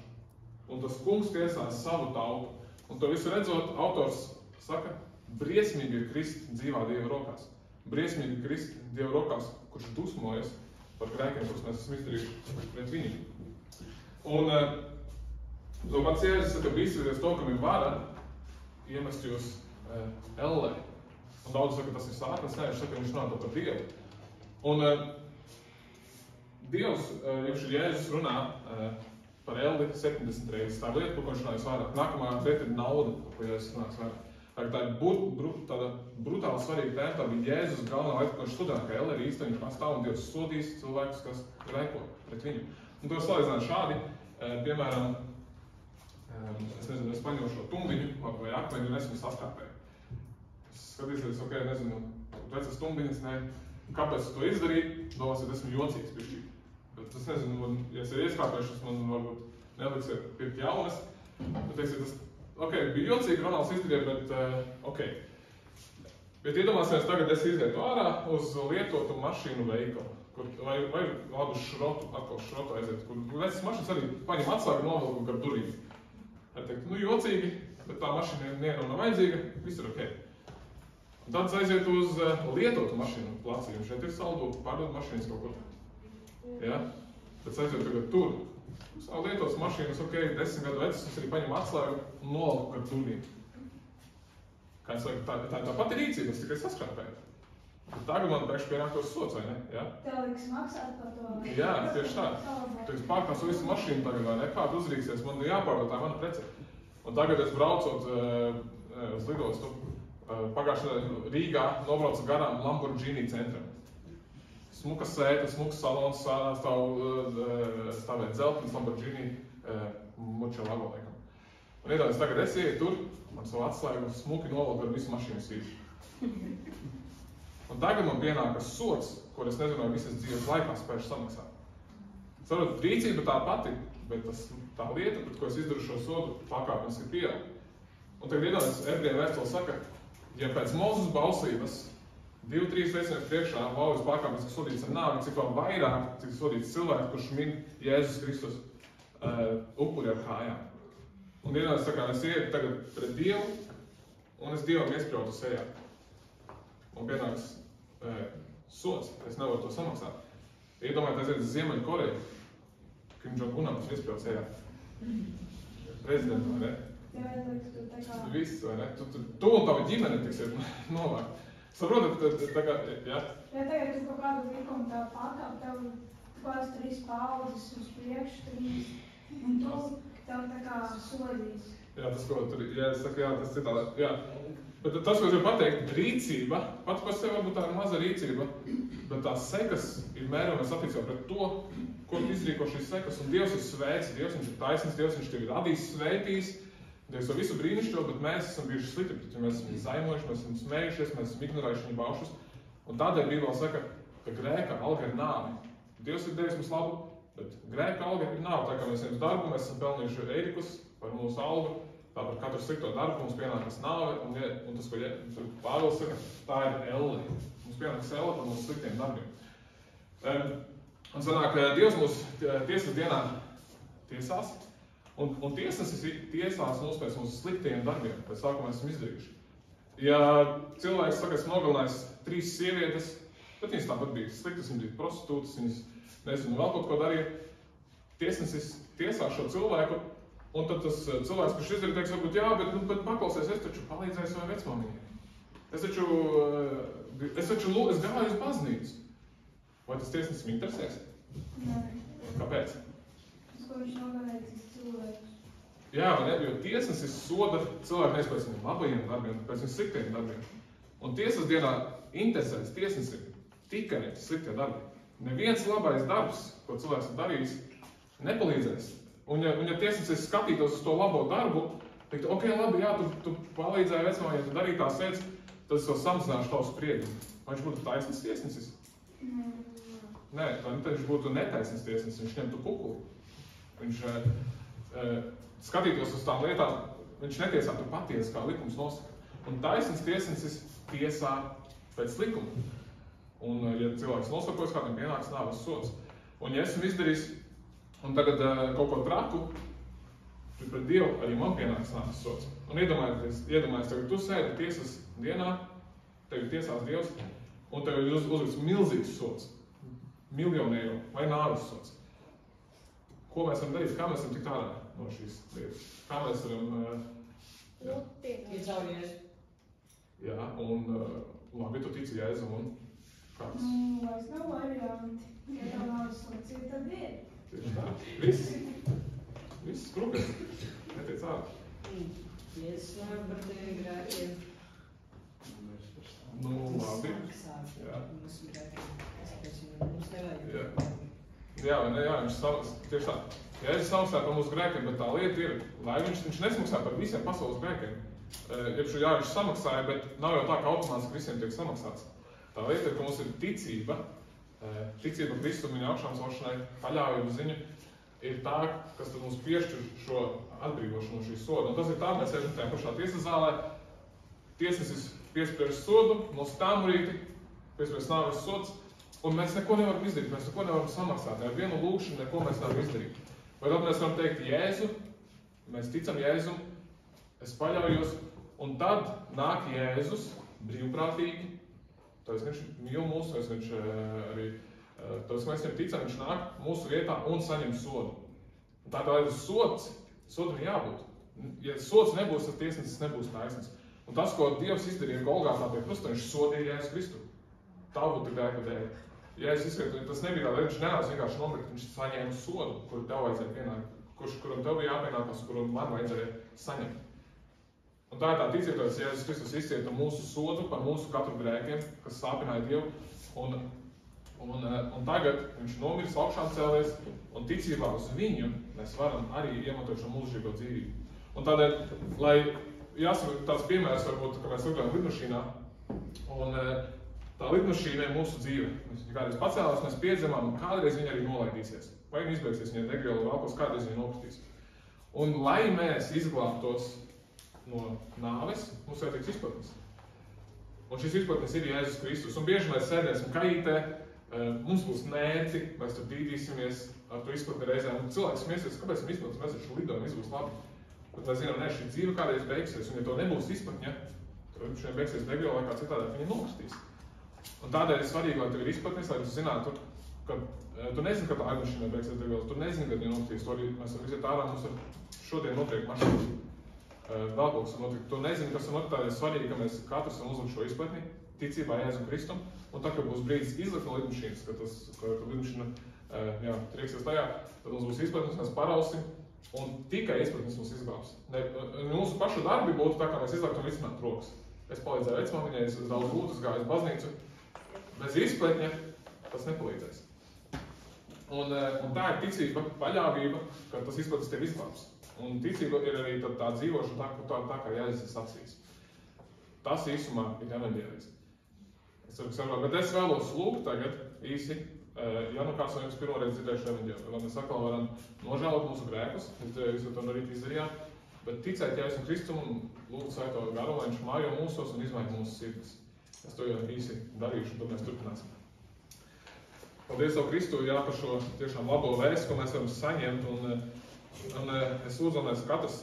Un tas kungs tiesās savu tautu. Un to visu redzot, autors saka, briesmīgi ir krist dzīvā Dieva rokās. Briesmīgi ir krist Dieva rokās, kurš dusmojas par grēkiem, kurus mēs esam izdarījuši pret viņu. Un to pats Jēzus saka, bīsties to, kam ir vara, iemest jūs ellē. Un daudz saka, tas ir sātans, nē, viņš saka, viņš runā to par Dievu. Un Dievs, jums ir Jēzus runā par elli 70 reizes. Tā lieta, par ko viņš runājas vairāk. Nākamā lieta ir nauda, par ko Jēzus runājas vairāk. Tā ir tāda brutāli svarīga tēma, tā bija Jēzus galvenā lieta, ko viņš studē, ka elli ir īsta, viņš pastāv un Dievs sodīs cilvēkus, kas grēko pret viņu. Un to salīdzināt šādi, piemēram, es nezinu, es paņemu šo tumbiņu vai akmeņu un es viņu saskārpēju. Skatīsies, ok, nezinu, vecas tumbiņas, ne, kāpēc to izdarīt, domāsiet, esmu jocīgs pišķīt. Bet es nezinu, ja es ir ieskāpējušas, man varbūt neliksiet pirkt jaunas, bet teiksiet, tas, ok, bija jocīgi, Ronalds izdarīja, bet ok. Bet iedomāsimies, tagad es izietu ārā uz lietotu mašīnu veikalu, vai labu šrotu, atkal šrotu aiziet, kur vecas mašīnas arī paņem atslēgu novelku gar durvīm. Arī teikt, nu jocīgi, bet tā mašīna nevienam nav vajadzīga, viss ir ok. Un tad aiziet uz lietotu mašīnu placījumu. Šeit ir saldu pārdod mašīnas kaut ko. Ja? Bet aiziet tagad tur. Savu lietotas mašīnas, ok, 10 gadu vecs, es arī paņemu atslēgu un novelku gar durvīm. Kā es saku, tā ir tā pati rīcība, es tikai saskrāpēju. Bet tagad man pēkšņi pienāktos sots, vai ne? Ja? Tev liks maksāt par to? Jā, tieši tā. Tu esi pārkāpis visu mašīnu tagad, vai ne? Kādu uzrīksies, man jāpārdod tā mana prece. Un tagad es braucot uz lidostu, pagājušajā Rīgā nobraucu garām Lamborghini centram. Smuka sēta, smuks salons, stāvēt dzeltens Lamborghini Murcielago laikam. Un iedomājies, tagad es ieju tur, man savu atslēgu smuki novelku ar visu mašīnu sīšu. Un tagad man pienākas sots, kur es nezinu, vai visas dzīves laikā spēšu samaksāt. Saprot, rīcība tā pati, bet tā lieta, pret ko es izdaru šo sodu, pakāpeniski pieaug. Un tagad iedomājies, Ebrejiem vēstule saka, ja pēc Mozus bausības 2-3 veicinieks priekšā laulības pārkāpeniski sodīts ar nāvi, cik vēl vairāk, cik sodīts cilvēks, kurš min Jēzus Kristus upuri ar kājām. Un iedomājies, tā kā es ietu tagad pret Dievu, un es Dievam iesprautu sejā. Un pienāks sots, es nevaru to samaksāt. Iedomājies, aiziet uz Ziemeļkoreju, Kim Jong-unam tas iesprauts sejā. Prezidents, vai ne? Viss, vai ne? Tu un tava ģimene tiksiet novākt. Saprotat, tā kā, jā? Ja tagad tu kaut kādu likumu tev pārkāp, tev kāds 3 paudzes uz priekšu, 3, un tu tev tā kā sodīs. Jā, tas, ko tur, ja es saku, jā, tas citādi, jā. Bet tas, ko es gribu pateikt, rīcība, pats par sevi varbūt tā ir maza rīcība, bet tās sekas ir mērāmas attiecībā pret to, ko tu izrīko šīs sekas. Un Dievs ir svēts, Dievs viņš ir taisnīgs, Dievs viņš tevi ir radījis, svētījis, Dievs jau visu brīnišķo, bet mēs esam bijuši slikti, jo mēs esam zaimojuši, mēs esam smējušies, mēs esam ignorējuši viņa baušus. Un tādēļ Bībelē saka, ka grēka alga ir nāve. Dievs ir devis mums labu, bet grēka alga ir nāve. Tā kā mēs ejam uz darbu, mēs esam pelnījuši eirikus par mūsu algu, tā par katru slikto darbu mums pienākas nāve, un tas, ko Pāvils saka, tā ir elle. Mums pienākas elle par mūsu sliktiem darbiem. Un sanāk, Dievs mūs tiesas dienā tiesās, un tiesnesis tiesās mūs pēc mūsu sliktiem darbiem, pēc tā, ko mēs esam izdarījuši. Ja cilvēks saka, es nogalinājis 3 sievietes, bet viņas tāpat bija sliktas, viņas bija prostitūtas, viņas, nezinu, vēl kaut ko darīja, tiesnesis tiesā šo cilvēku, un tad tas cilvēks, kurš izdarīja, teiks, varbūt, jā, bet paklausies, es taču palīdzēju savai vecmāmiņai. Es gāju uz baznīcu. Vai tas tiesnesis viņu interesēs? Nē. Kāpēc? Tas, ko viņš nogalējis cilvēkus. Jā, vai ne? Jo tiesnesis soda cilvēku nevis pēc viņiem labajiem darbiem, pēc viņiem sliktiem darbiem. Un tiesas dienā interesēs tiesnesim tikai sliktie darbi. Neviens labais darbs, ko cilvēks ir darījis, nepalīdzēs. Un ja tiesnesis skatītos uz to labo darbu, teikt, ok, labi, jā, tu palīdzēji vecmāmiņai, tu darīji tās lietas, tad es vēl samazināšu tavu spriedumu. Vai viņš būtu taisnīgs tiesnesis? Nē, viņš būtu netaisnīgs tiesnesis, viņš ņemtu kukuli. Viņš skatītos uz tām lietām, viņš netiesātu patiesi, kā likums nosaka. Un taisnīgs tiesnesis tiesā pēc likuma. Un, ja cilvēks nosakojas, kādam pienāks nāves sods. Un, ja esmu izdarījis, un tagad kaut ko traku, tad pret Dievu arī man pienāks nāves sods. Un iedomājieties, tagad tu sēdi tiesas dienā, tevi tiesās Dievs, un tev ir uzlikts milzīgs sods. Miljonu eiro vai nāves sods. Ko mēs varam darīt? Kā mēs varam tikt ārā no šīs lietas? Kā mēs varam... Iet cauri Jēzu. Jā, un labi, tu tici Jēzu un kāds? Vairs nav varianti. Ja tev nāves sods ir, tad ir. Tieši tā. Viss skrupjas. Netiec ārā. Jēzus nāk par tevi grēkiem. Nu, labi. Jā. Jā, vai ne, jā, viņš tieši tā. Jēzus samaksā par mūsu grēkiem, bet tā lieta ir, lai viņš nesamaksā par visiem pasaules grēkiem. Jā, viņš samaksāja, bet nav jau tā, ka automātiski visiem tiek samaksāts. Tā lieta ir, ka mums ir ticība Kristu viņa augšām celšanai, paļāvību ziņu, ir tā, kas tad mums piešķir šo atbrīvošanu no šī soda. Un tas ir tā, mēs ejam tajā pašā tiesas zālē, tiesnesis piespriež sodu, nos tāmurīti, piespriež nāves sods, un mēs neko nevaram izdarīt, mēs neko nevaram samaksāt. Ar vienu lūkšanu neko mēs nevaram izdarīt. Vai tad mēs varam teikt Jēzu, mēs ticam Jēzum, es paļaujos, un tad nāk Jēzus brīvprātīgi, tāpēc viņš mīl mūs, tāpēc viņš arī, tāpēc mēs viņam ticam, viņš nāk mūsu vietā un saņem sodu. Un tātad sodam jābūt. Ja sods nebūs, tad tiesnesis nebūs taisnīgs. Un tas, ko Dievs izdarīja Golgātā pie krusta, viņš sodīja Jēzu Kristu. Tā būtu grēka dēļ. Jēzus izskatīt, tas nebija tā, viņš nenāca vienkārši nomirt, viņš saņēma sodu, kuru tev vajadzēja pienākt, kuram tev bija jāpienākas, kuru man vajadzēja saņemt. Un tā ir tā ticība, ka Jēzus Kristus izcieta mūsu sodu par mūsu katru grēkiem, kas sāpināja Dievu. Un tagad viņš nomirs augšām cēlies, un ticībā uz viņu mēs varam arī iemantot šo mūžīgo dzīvību. Un tādēļ, lai jāsaka tāds piemērs, varbūt, ka mēs lidojam lidmašīnā, un tā lidmašīna ir mūsu dzīve. Mēs kādreiz pacēlās, mēs piedzemām, un kādreiz viņa arī nolaidīsies. Vai viņa izbeigsies, viņa degviela vēlkos, kādreiz viņa nokritīs. Un lai mēs izglābtos no nāves, mums vajadzīgs izpratnes. Un šis izpratnes ir Jēzus Kristus. Un bieži mēs sēdēsim kajītē, mums būs nērti, mēs tur dīdīsimies ar to izpratni reizēm. Un cilvēks smiesies, kāpēc mēs izpratnes, mēs taču lidojam, viss būs labi. Bet mēs zinām, ne, šī dzīve kādreiz beigsies, un ja to nebūs izpratņa, tad šodien beigsies degviela vai kā citādāk, viņa nokritīs. Un tādēļ ir svarīgi, lai tev ir izpratnes, lai tu zinātu, ka tu nezini, ka tā lidmašīna beigsies degvielas, tu nezini, kad viņa nokritīs. To arī mēs varam iziet ārā, mums ir šodien notiek mašīna. Vēl kaut kas notiek. Tu nezini, kas notiek, tādēļ ir svarīgi, ka mēs katrs varam uzlikt šo izpratni, ticībā Jēzum Kristum, un tā, ka būs brīdis izlikt no lidmašīnas, ka lidmašīna trieksies tajā, tad mums būs izpratnes, mēs parausim, un tikai izpratnes mums izglābs. Mūsu pašu darbi būtu tā, kā mēs izlēktu un risinātu rokas. Es palīdzēju vecmāmiņai, es daudz lūdzu, gāju uz baznīcu. Bez izpratņa tas nepalīdzēs. Un tā ir ticība, paļāvība, ka tas izpratnes tev izglābs. Un ticība ir arī tā dzīvošana, tā kā Jēzus ir sacījis. Tas īsumā ir evaņģēlijs. Bet es vēlos lūgt tagad īsi, ja nu kāds no jums pirmoreiz dzirdējuši evaņģēliju, lai mēs atkal varam nožēlot mūsu grēkus, jūs to no rīta izdarījāt, bet ticēt Jēzum Kristum un lūgt Svēto garu, lai viņš mājo mūsos un izmaina mūsu sirdis. Es to jau īsi darīšu, un tad mēs turpināsim. Paldies Tev, Kristu, jā, par šo tiešām labo vēstu, ko mēs varam saņemt, un es lūdzu, lai mēs katrs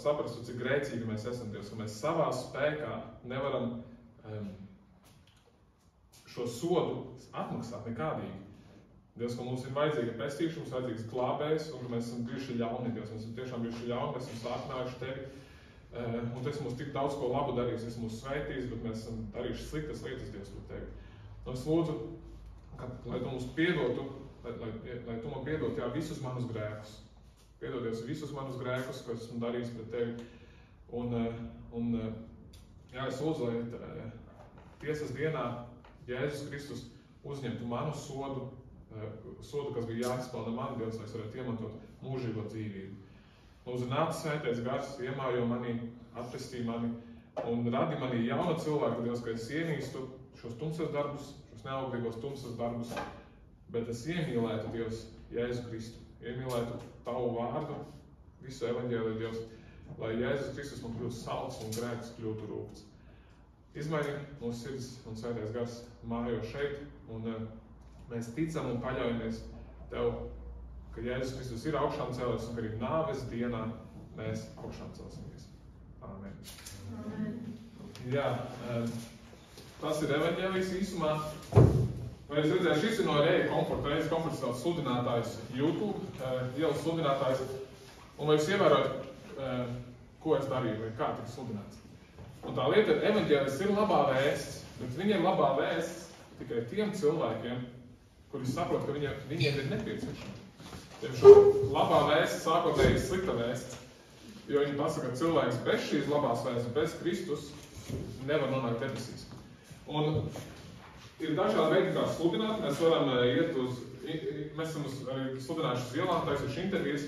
saprastu, cik grēcīgi mēs esam, Dievs, ka mēs savā spēkā nevaram šo sodu atmaksāt nekādīgi. Dievs, ka mums ir vajadzīga pestīšana, mums ir vajadzīgs glābējs, un mēs esam bijuši ļauni, Dievs, mēs esam tiešām bijuši ļauni, mēs esam sāpinājuši Tevi, un Tu esi mums tik daudz ko labu darījis, esi mūs svētījis, bet mēs esam darījuši sliktas lietas, Dievs, par Tevi. Un es lūdzu, lai Tu mums piedotu, lai Tu man piedotu, jā, visus manus grēkus. Piedod, Dievs, visus manus grēkus, ko esmu darījis pret Tevi. Un jā, es lūdzu, lai tiesas dienā Jēzus Kristus uzņemtu manu sodu, kas bija jāizpelna man, Dievs, lai es varētu iemantot mūžīgo dzīvību. Lūdzu, nāc Svētais Gars, iemājo mani, atpestī mani un radi manī jaunu cilvēku, Dievs, ka es ienīstu šos tumsos darbus, šos neauglīgos tumsos darbus, bet es iemīlētu, Dievs, Jēzu Kristu, iemīlētu Tavu vārdu, visu evaņģēliju, Dievs, lai Jēzus Kristus man kļūst salds un grēks kļūtu rūgts. Izmaini mūsu sirds un Svētais Gars mājo šeit, un mēs ticam un paļaujamies Tev, ka Jēzus Kristus ir augšām cēlies un ka arī nāves dienā mēs augšām celsimies. Āmen. Jā, tas ir evaņģēlijs īsumā. Vai es redzēju, šis ir no Reja Komforta. Rejas Komforts ir sludinātājs YouTube, ielas sludinātājs. Un vai jūs ievērojat, ko es darīju, vai kā tika sludināts? Un tā lieta ir, evaņģēlijs ir labā vēsts, bet viņiem labā vēsts tikai tiem cilvēkiem, kuri saprot, ka viņiem ir nepieciešama. Tiemžēl labā vēsts sākotnēji ir slikta vēsts, jo viņi pasaka, ka cilvēks bez šīs labās vēstas, bez Kristus, nevar nonākt debesīs. Un ir dažādi veidi, kā sludināt. Mēs varam iet mēs esam arī sludinājuši uz ielām, taisuši intervijas.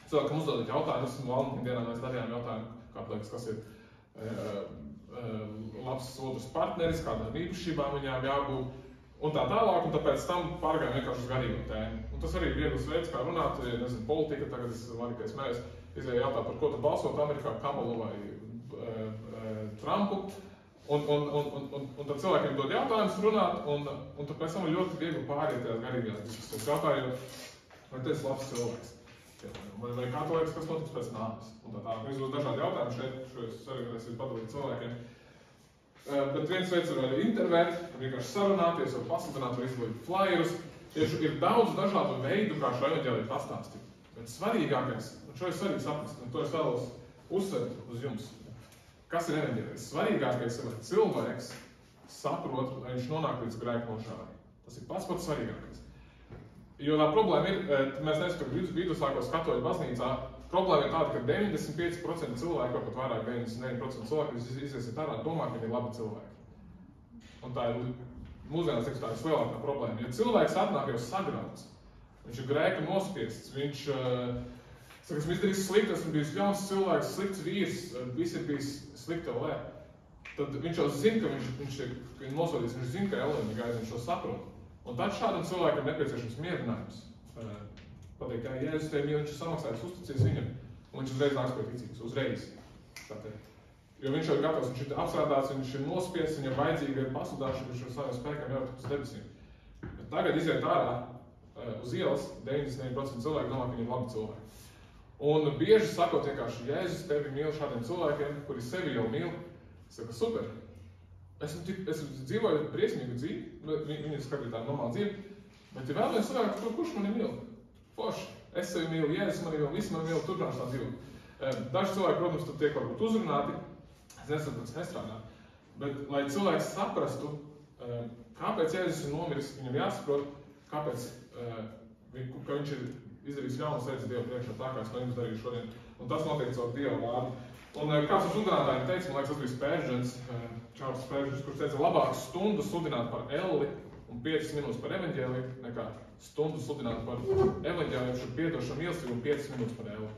Cilvēkam uzdodat jautājumus, un Valentine dienā mēs darījām jautājumu, kāpēc, kas ir labs otrs partneris, kādām īpašībām viņām jābūt, un tā tālāk, un tāpēc tam pārgājām vienkārši uz garīgo tēmu. Un tas arī ir viegls veids, kā runāt, ja nezinu, politika, tagad es varu, ka es mēs izēju jautāt, par ko tu balsot Amerikā, Kamalu vai Trumpu, un tad cilvēkiem dod jautājumus runāt, un tad pēc tam ir ļoti viegli pāriet tajās garīgās diskusijas jautājot, vai tu esi labs cilvēks. Vai kā tu liekas, kas notiks pēc nāves? Un tā. Mēs būs dažādi jautājumi šeit, šo es arī varēsim padalīt cilvēkiem. Bet viens veids ir intervēt, vienkārši sarunāties, var pasludināt, var izglīt flyerus. Ir daudz dažādu veidu, kā šo evaņģēliju pastāstīt. Bet svarīgākais, un šo es svarīgi saprast, un to es vēlos uzsvert uz jums. Kas ir evaņģēlijs? Svarīgākais ir, lai cilvēks saprot, lai viņš nonāk līdz grēku nošāvai. Tas ir pats svarīgākais. Jo tā problēma ir, mēs neesam, ka viduslākos katoļu baznīcā, problēma ir tāda, ka 95% cilvēku, vai pat vairāk 99% cilvēku, kas iziesiet ārā, domā, ka viņi ir labi cilvēki. Un tā ir mūsdienās tā vislielākā problēma. Ja cilvēks atnāk jau sagrauts, viņš ir grēka nospiests, viņš esmu izdarījis slikti, esmu bijis ļauns cilvēks, slikts vīrs, viss ir bijis slikta lē, tad viņš jau zina, ka viņš ir nosodīts, viņš zina, ka Elēna gaisa, viņš to saprot. Un tad šādam cilvēkam nepieciešams mierinājums. Pateikt, ka Jēzus tevi mīl, viņš ir samaksājis, uzticies viņam, un viņš uzreiz nāks pie ticības, uzreiz. Jo viņš jau ir gatavs, viņš ir apsēdāts, viņš ir nospiests, viņam vajadzīga ir pasludāšana, viņš ar saviem spēkiem jau uz debesīm. Bet tagad iziet ārā uz ielas, 99% cilvēku domā, ka viņi ir labi cilvēki. Un bieži sakot vienkārši, Jēzus tevi mīl šādiem cilvēkiem, kuri sevi jau mīl, saka, super. Es dzīvoju briesmīgu dzīvi, viņi skatīt tādu normālu dzīvi, bet ja vēl viens cilvēks, kurš mani mīl? Forši, es sevi mīlu, Jēzus mani mīl, visi mani mīl, turpināšu tā dzīvot. Daži cilvēki, protams, tur tiek varbūt uzrunāti, es nezinu, tas nestrādā, bet lai cilvēks saprastu, kāpēc Jēzus ir nomiris, viņam jāsaprot, kāpēc ka viņš ir izdarījis jaunas lietas Dievu priekšā, tā kā es no jums darīju šodien. Un tas notiek caur Dieva vārdu. Un kāds uz sludinātājiem teica, man liekas, tas bija Spērģens, Čārls Spērģens, kurš teica, labāk stundu sludināt par elli un 5 minūtes par evaņģēliju, nekā stundu sludināt par evaņģēliju, šo piedošanu mīlestību un 5 minūtes par elli.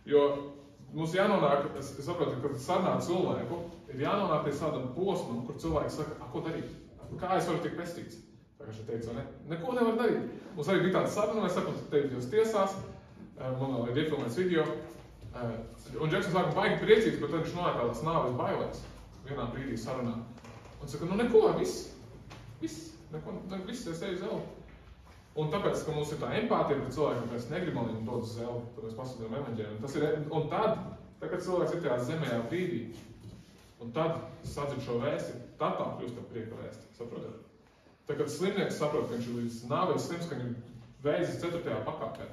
Jo mums jānonāk, es saprotu, kad sarunā cilvēku, ir jānonāk pie tādam posmam, kur cilvēki saka, ko darīt? Kā es varu tikt pestīts? Tā kā šeit teica, neko nevar darīt. Mums arī bija tāda saruna, mēs sakam, teikt jūs tiesās, man vēl ir iefilmēts video, un Džeksons sāka baigi priecīgs, bet tad viņš nonāk tādās nāves bailēs vienā brīdī sarunā. Un saka, neko, viss, es eju uz elli. Un tāpēc, ka mums ir tā empātija pret cilvēkiem, mēs negribam viņu dot uz elli, tad mēs pasludinām evaņģēliju. Un tad, kad cilvēks ir tajā zemējā brīdī, un tad sadzird šo vēsti, tad tā kļūst par prieka vēsti, saprotat? Tad, kad slimnieks saprot, ka viņš ir līdz nāvei slims, ka viņam vēzis 4. pakāpē,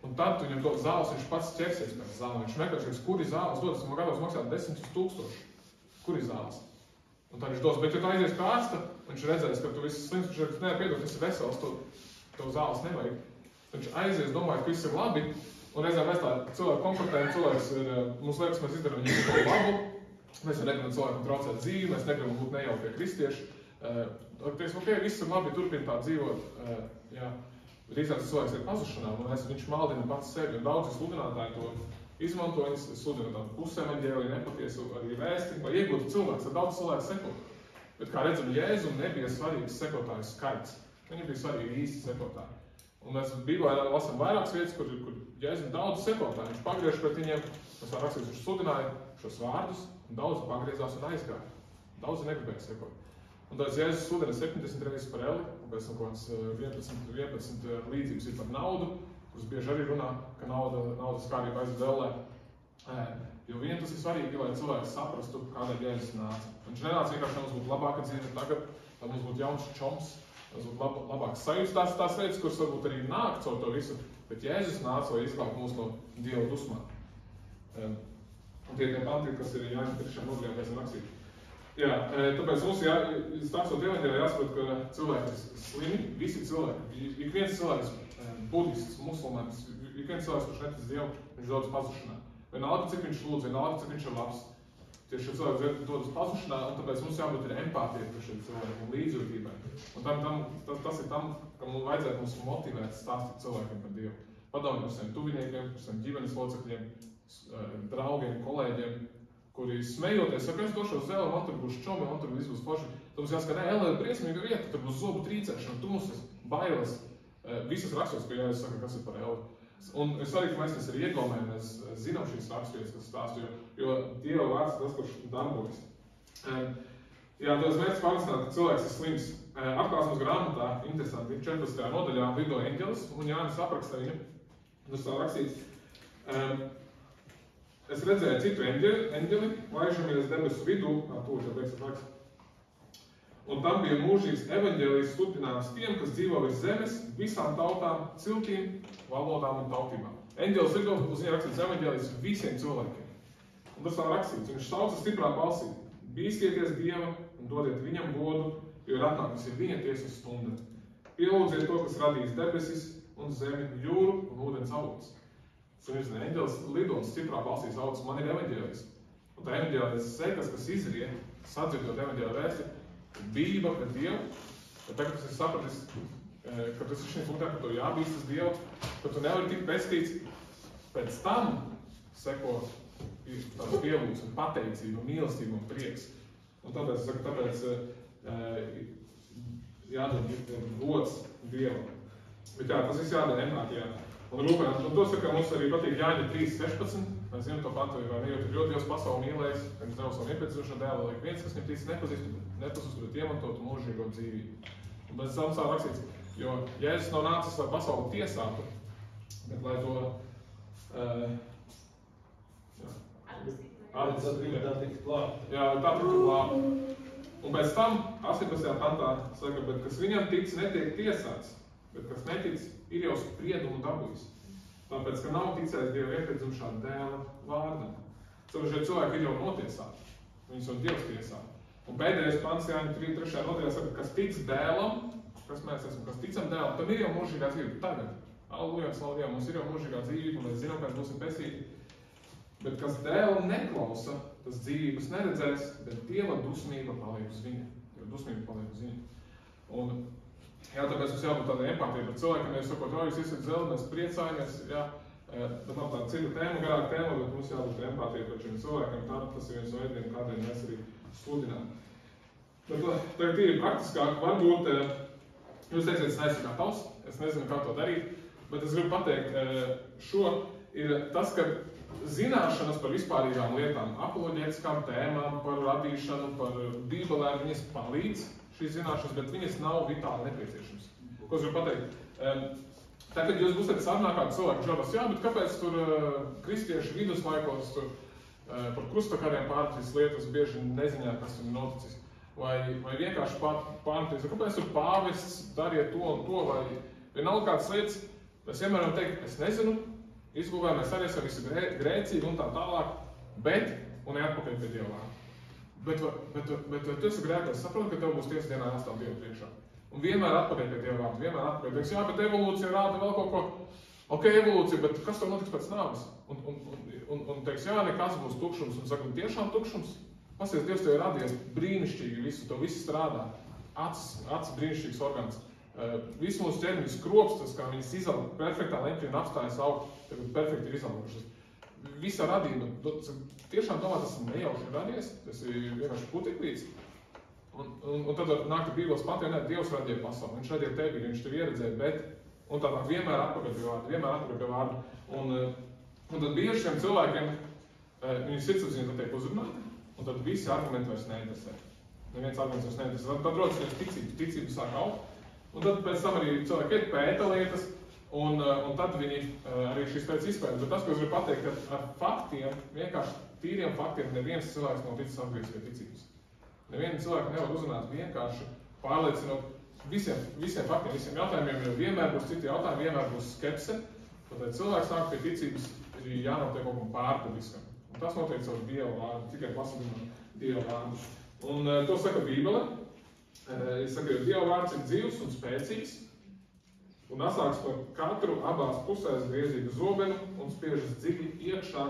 un tad viņam dod zāles, viņš pats ķersies pēc zāles, viņš meklēs, kuri zāles dodas, man gadās maksā 10 000, kuri zāles. Un tad viņš dos, bet ja tu aizies pie ārsta, viņš redzēs, ka tu viss slims, viņš ir, piedod, tas ir vesels, tev zāles nevajag. Viņš aizies, domāja, ka viss ir labi, un reizēm mēs tā cilvēku komfortējam, cilvēks ir, mums liekas, mēs izdarām viņu kaut ko labu, mēs negribam cilvēkam traucēt dzīvi, mēs negribam būt nejaukie kristieši. Teiksim, ok, viss ir labi, turpina tā dzīvot, jā. Drīzāk cilvēks ir pazušanā, un viņš maldina pats sevi, un daudzi sludinātāji to izmanto, viņi sludina tādu pusevaņģēliju, nepatiesu arī vēsti, vai iegūtu cilvēks, tad daudz cilvēku seko. Bet, kā redzam, Jēzum nebija svarīgs sekotāju skaits. Viņam bija svarīgi īsti sekotāji. Un mēs Bībelē lasām vairākas vietas, kur Jēzum daudz sekotāji. Viņš pagriež pret viņiem, mēs tā rakstīts, viņš sludināja šos vārdus, un daudz pagriezās un aizgāja. Daudzi negribēja sekot. Un tāds Jēzus sludina 70 reizes par elli, un pēc tam kaut kāds 11 līdzības ir par naudu, kuras bieži arī runā, ka naudas kārība aizved ellē. Jo viņam tas ir svarīgi, lai cilvēks saprastu, kādēļ Jēzus nāca. Viņš nenāca vienkārši, lai mums būtu labāka dzīve tagad, lai mums būtu jauns čoms, lai mums būtu labāks sajūts tās lietas, kuras varbūt arī nāk caur to visu, bet Jēzus nāca, lai izglābtu mūs no Dieva dusmām. Un tie panti, kas ir Jāņa 3. nodaļā, pēc tam rakstīt. Jā, tāpēc mums stāstot evaņģēlijā jāsaprot, ka cilvēki ir slimi, visi cilvēki. Ik viens cilvēks, budists, musulmanis, ik viens cilvēks, kurš netic Dievu, viņš dodas pazušanā. Vienalga, cik viņš lūdz, vienalga, cik viņš ir labs. Tieši šie cilvēki dodas pazušanā, un tāpēc mums jābūt ir empātija par šiem cilvēkiem un līdzjūtībai. Un tas ir tam, ka mums vajadzētu mums motivēt stāstīt cilvēkiem par Dievu. Padomāt par saviem tuviniekiem, par saviem ģimenes locekļiem, draugiem, kolēģiem, kuri smejoties, saka, es došos uz elli, man tur būs čomi, man tur viss būs forši. Tad mums jāsaka, elle ir briesmīga vieta, tur būs zobu trīcēšana, tumsas, bailes. Visas rakstos, ko Jēzus saka, kas ir par elli. Un es arī, ka mēs arī iedomājam, mēs zinām šīs rakstos, kas stāstu, jo Dieva vārds ir tas, kurš darbojas. Jā, tas mērķis pārlicināt, ka cilvēks ir slims. Atklāsmes grāmatā, interesanti, 14. nodaļā lido eņģelis, un Jānis apraksta viņu. Tas tā rakstīts. Es redzēju citu eņģeli, laižamies debesu vidū, tūža beidzot raksts. Un tam bija mūžīgs evaņģēlijs sludināms tiem, kas dzīvo virs zemes, visām tautām, ciltīm, valodām un tautībām. Eņģelis lido, uz viņa rakstīts evaņģēlijs visiem cilvēkiem. Un tas tā rakstīts, viņš sauca stiprā balsī. Bīskieties Dieva un dodiet viņam godu, jo ir atnākusi viņa tiesas stunda. Pielūdziet to, kas radījis debesis un zemi, jūru un ūdens avotus. Eņģelis lido un stiprā balsī sauc, man ir evaņģēlijs. Un tā evaņģēlijas sekas, kas izriet, sadzirdot evaņģēliju vēsti, bība pret Dievu. Bet tagad tas ir sapratis, ka tas ir šī punktā, ka tu jābīstas Dievu, ka tu nevari tikt pestīts. Pēc tam seko tāda pielūgs un pateicība, mīlestība un prieks. Un tāpēc, es saku, jādod gods Dievam. Bet jā, tas viss jādara empātijā. Un rūpēt, un to saka, mums arī patīk Jāņa 3.16. Mēs zinām to pantu, vai ne, jo tik ļoti Dievs pasauli mīlējis, ka viņš devu savu iepēdzošanu dēlu, lai viens, kas viņam tic nepazustu, bet iemantotu mūžīgo dzīvību. Un bez tam sāk rakstīts, jo Jēzus nav nācis, lai pasauli tiesātu, bet lai to tā tika klāta. Jā, tā tika klāta. Un pēc tam 18. pantā saka, bet kas viņam tic, netiek tiesāts. Bet kas netic, ir jau spriedumu dabūjis. Tāpēc, ka nav ticējis Dieva iepēdzumšā dēla vārdam. Šie cilvēki ir jau notiesāti. Viņus jau Dievs tiesā. Un pēdējais pants Jāņa 3. nodaļā saka, kas tic dēlam, kas mēs esam, kas ticam Dēlam, tam ir jau mūžīgā dzīve tagad. Alleluja, slavu, mums ir jau mūžīgā dzīve, un mēs zinām, ka būsim pestīti. Bet kas Dēlu neklausa, tas dzīvības neredzēs, bet Dieva dusmība paliek uz viņa. Dieva dusmība paliek uz viņa. Un, jā, tāpēc mums jābūt tādai empātijai par cilvēkiem, ja sakot, jūs esat zeli, mēs priecājamies, jā. Tā nav tāda cita tēma, garāka tēma, bet mums jābūt empātijai par šiem cilvēkiem, tad tas ir viens no veidiem, kādiem mēs arī sludinām. Bet tagad ir praktiskāk, varbūt, jūs teiksiet, es neesmu gatavs, es nezinu, kā to darīt, bet es gribu pateikt, šo ir tas, ka zināšanas par vispārīgām lietām, apoloģētiskām tēmām, par radīšanu, par bībelēm, viņas palīdz šīs zināšanas, bet viņas nav vitāli nepieciešams. Ko es gribu pateikt? Tagad jūs būsiet sarunā kādu cilvēku žabas, jā, bet kāpēc tur kristieši viduslaikos tur par krustakādiem pārtīs lietas bieži neziņā, kas tur noticis? Vai vienkārši pārtīs, kāpēc tur pāvests dariet to un to, vai vienalga kādas lietas, mēs vienmēr varam teikt, es nezinu, izgulvē mēs arī esam visi grēcīgi un tā tālāk, bet, un neatpakaļ pie Dieva vārda. Bet tu esi grēkais, saproti, ka tev būs tiesas dienā jāstāv Dievu priekšā. Un vienmēr atpakaļ pie Dieva vārda, vienmēr atpakaļ. Teiks, jā, bet evolūcija rāda vēl kaut ko. Ok, evolūcija, bet kas tev notiks pēc nāves? Un teiks, jā, nekas būs tukšums. Un saka, tiešām tukšums? Pasies, Dievs tev ir radies brīnišķīgi visu, tev viss strādā. Acis brīnišķīgs organs. Visu mūsu ķermenis skropstas, kā viņas izauga perfektā leņķī un apstājas augt, tagad perfekti ir izaugušas. Visa radība, tiešām domā, tas ir nejauši radies, tas ir vienkārši puteklīts. Un tad nāk Bībeles pantiem, ne, Dievs radīja pasauli, viņš radīja tevi, viņš tevi ieredzēja, bet, un tālāk vienmēr atpakaļ pie vārdu. Un tad bieži šiem cilvēkiem, viņu sirdsapziņa tiek uzrunāti, un tad visi argumenti vairs neinteresē. Neviens arguments vairs neinteresē. Tad rodas viņas ticība sāk augt, un tad pēc tam arī cilvēki iet pēta lietas, un tad viņi arī šīs pēc izpēta. Bet tas, ko es gribu pateikt, ka ar faktiem, vienkārši tīriem faktiem, neviens cilvēks nav ticis atgriezt pie ticības. Nevienu cilvēku nevar uzrunāt vienkārši pārliecinot visiem faktiem, visiem jautājumiem, jo vienmēr būs citi jautājumi, vienmēr būs skepse. Tad, lai cilvēks nāk pie ticības, ir jānotiek kaut kam pārdabiskam. Un tas notiek caur Dieva vārdu, tikai pasludinot Dieva vārdu. Un to saka Bībele. Es saku, jo Dieva vārds ir dzīvs un spēcīgs, un asāks par katru abās pusēs griezīgu zobenu un spiežas dziļi iekšā,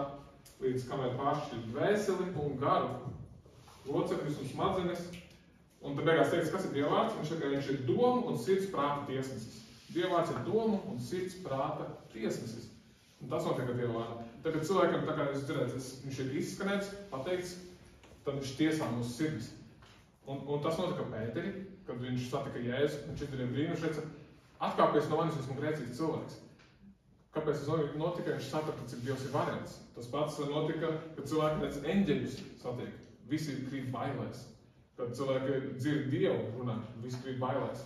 līdz kamēr pāršķir dvēseli un garu, locekļus un smadzenes. Un tad beigās teiks, kas ir Dieva vārds? Viņš saka, viņš ir domu un sirds prāta tiesnesis. Dieva vārds ir domu un sirds prāta tiesnesis. Un tas notiek ar Dieva vārdu. Tad, kad cilvēkam, tā kā jūs dzirdēt, viņš ir izskanēts, pateikts, tad viņš tiesā mūsu sirdis. Un tas notika Pēteri, kad viņš satika Jēzu, viņš izdarīja brīnumu, teica, atkāpies no manis, esmu grēcīgs cilvēks. Kāpēc tas notika? Viņš saprata, cik Dievs ir varens. Tas pats notika, kad cilvēki redz eņģeļus satiek. Visi krīt bailēs. Kad cilvēki dzird Dievu runāt, visi krīt bailēs.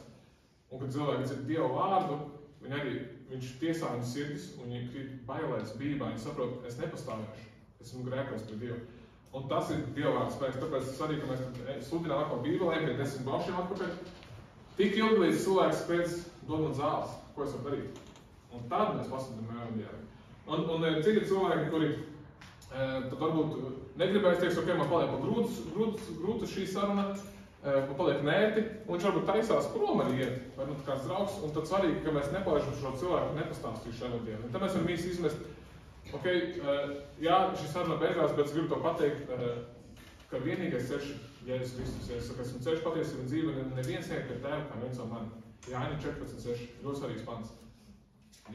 Un kad cilvēki dzird Dievu vārdu, viņš tiesā viņu sirdis, un viņi krīt bailēs, bībā. Viņi saprot, es nepastāvēšu, esmu grēkais pret Dievu. Un tas ir Dieva vārda spēks. Tāpēc es arī, ka mēs sludinām atkal Bībelē, pie 10 baušiem atpakaļ. Tik ilgi līdz cilvēks pēc dod man zāles, ko es varu darīt. Un tad mēs pasludinām evanģēliju. Un citi cilvēki, kuri tad varbūt negribēs, teiks, ok, man paliek grūta šī saruna, man paliek nērti, un viņš varbūt taisās prom arī iet, vai nu kāds draugs, un tad svarīgi, ka mēs nepalaižam šo cilvēku nepastāstīšu evanģēliju. Un tad mēs varam īsti izmest, ok, jā, šī saruna beigās, bet es gribu to pateikt, ka vienīgais ceļš Jēzus Kristus. Ja es saku, esmu ceļš, patiesība un dzīve, neviens neiet pie tēva kā viens no mani. Jāņa 14.6, ļoti svarīgs pants.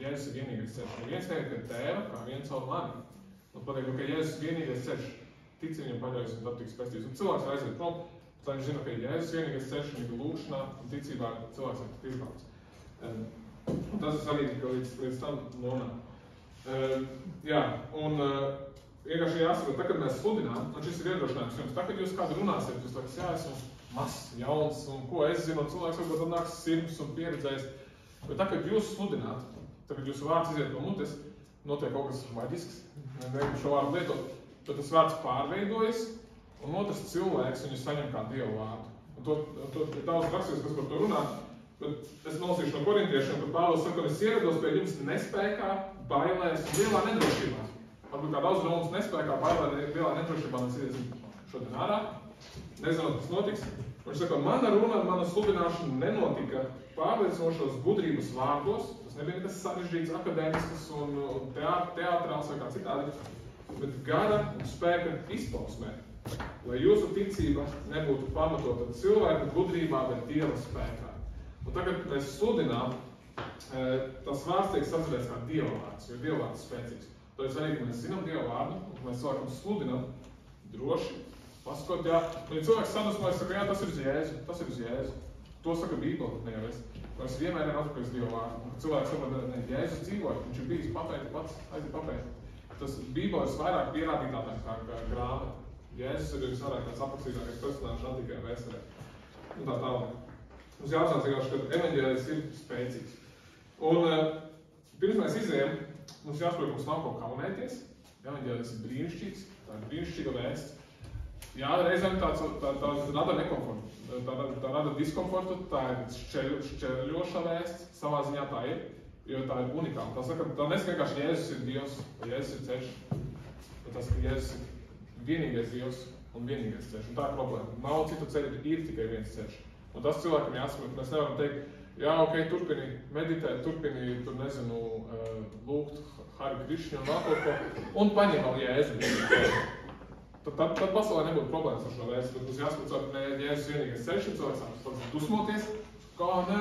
Jēzus ir vienīgais ceļš. Neviens neiet pie tēva kā viens no mani. Un pateikt, ka Jēzus ir vienīgais ceļš. Tici viņam paļaujas un tad tiks pestīts. Un cilvēks aiziet prom, lai viņš zina, ka Jēzus ir vienīgais ceļš, un ir lūkšanā un ticībā cilvēks ir tikt izbauds. Un tas ir svarīgi, ka līdz tam nonāk. Jā, un vienkārši jāsaprot, tā, kad mēs sludinām, un šis ir iedrošinājums jums, tā, kad jūs kādu runāsiet, jūs liekas, jā, esmu mazs, jauns, un ko es zinu, un cilvēks varbūt tad nāks sirds un pieredzējis. Bet tā, kad jūs sludināt, tā, kad jūsu vārds iziet no mutes, notiek kaut kas maģisks, negribu šo vārdu lietot, tad tas vārds pārveidojas, un otrs cilvēks viņu saņem kā Dievu vārdu. Un to ir daudz rakstīts, kas par to runā, bet es nolasīšu no korintiešiem, kad Pāvils saka, es ierados pie jums nespēkā, bailēs un lielā nedrošībā. Varbūt kā daudz no mums nespēkā, bailē, lielā nedrošībā mēs iesim šodien ārā, nezinot, kas notiks. Viņš saka, mana runa, mana sludināšana nenotika pārliecinošos gudrības vārdos, tas nebija nekas sarežģīts, akadēmisks un teātrāls vai kā citādi, bet gara un spēka izpausmē, lai jūsu ticība nebūtu pamatota cilvēka gudrībā, bet Dieva spēkā. Un tagad mēs sludinām, tas vārds tiek sazināts kā Dieva vārds, jo Dieva vārds spēcīgs. Tāpēc arī, ka mēs zinām Dieva vārdu, un mēs cilvēkam sludinām droši, pasakot, jā, ja cilvēks sadusmojas, saka, jā, tas ir uz Jēzu. To saka Bībele, ne jau es. Mēs vienmēr ir atpakaļ uz Dieva vārdu. Cilvēks saprot, ne, Jēzus dzīvoja, viņš ir bijis papēti pats, aiziet papēti. Tas Bībele ir vairāk pierādītātājs kā grāmata. Jēzus ir visvairāk tāds aprakstītākais personāžs antikajā vēsturē. Un tā tālāk. Mums jāapzinās vienkārši, ka evaņģēlijs ir spēcīgs. Un pirms mēs izējam, mums jāsaprot, ka mums nav ko kaunēties. Evaņģēlijs ir brīnišķīgs, tā ir brīnišķīga vēsts. Jā, reizēm tā rada nekomfortu, tā rada diskomfortu, tā ir šķērļoša vēsts, savā ziņā tā ir, jo tā ir unikāla. Tā saka, tā nesaka vienkārši Jēzus ir Dievs, vai Jēzus ir ceļš, bet tā saka, Jēzus ir vienīgais Dievs un vienīgais ceļš, un tā ir problēma. Nav citu ceļu, ir tikai viens ceļš. Un tas cilvēkam jāsaprot, mēs nevaram teikt, jā, ok, turpini meditēt, turpini, tur nezinu, lūgt Hari Krišņu un vēl kaut ko, un paņem vēl Jēzu. Tad pasaulē nebūtu problēmas ar šo vēstu, tad mums jāsaprot, ka Jēzus vienīgais ceļš, un cilvēks sāks dusmoties, kā nē,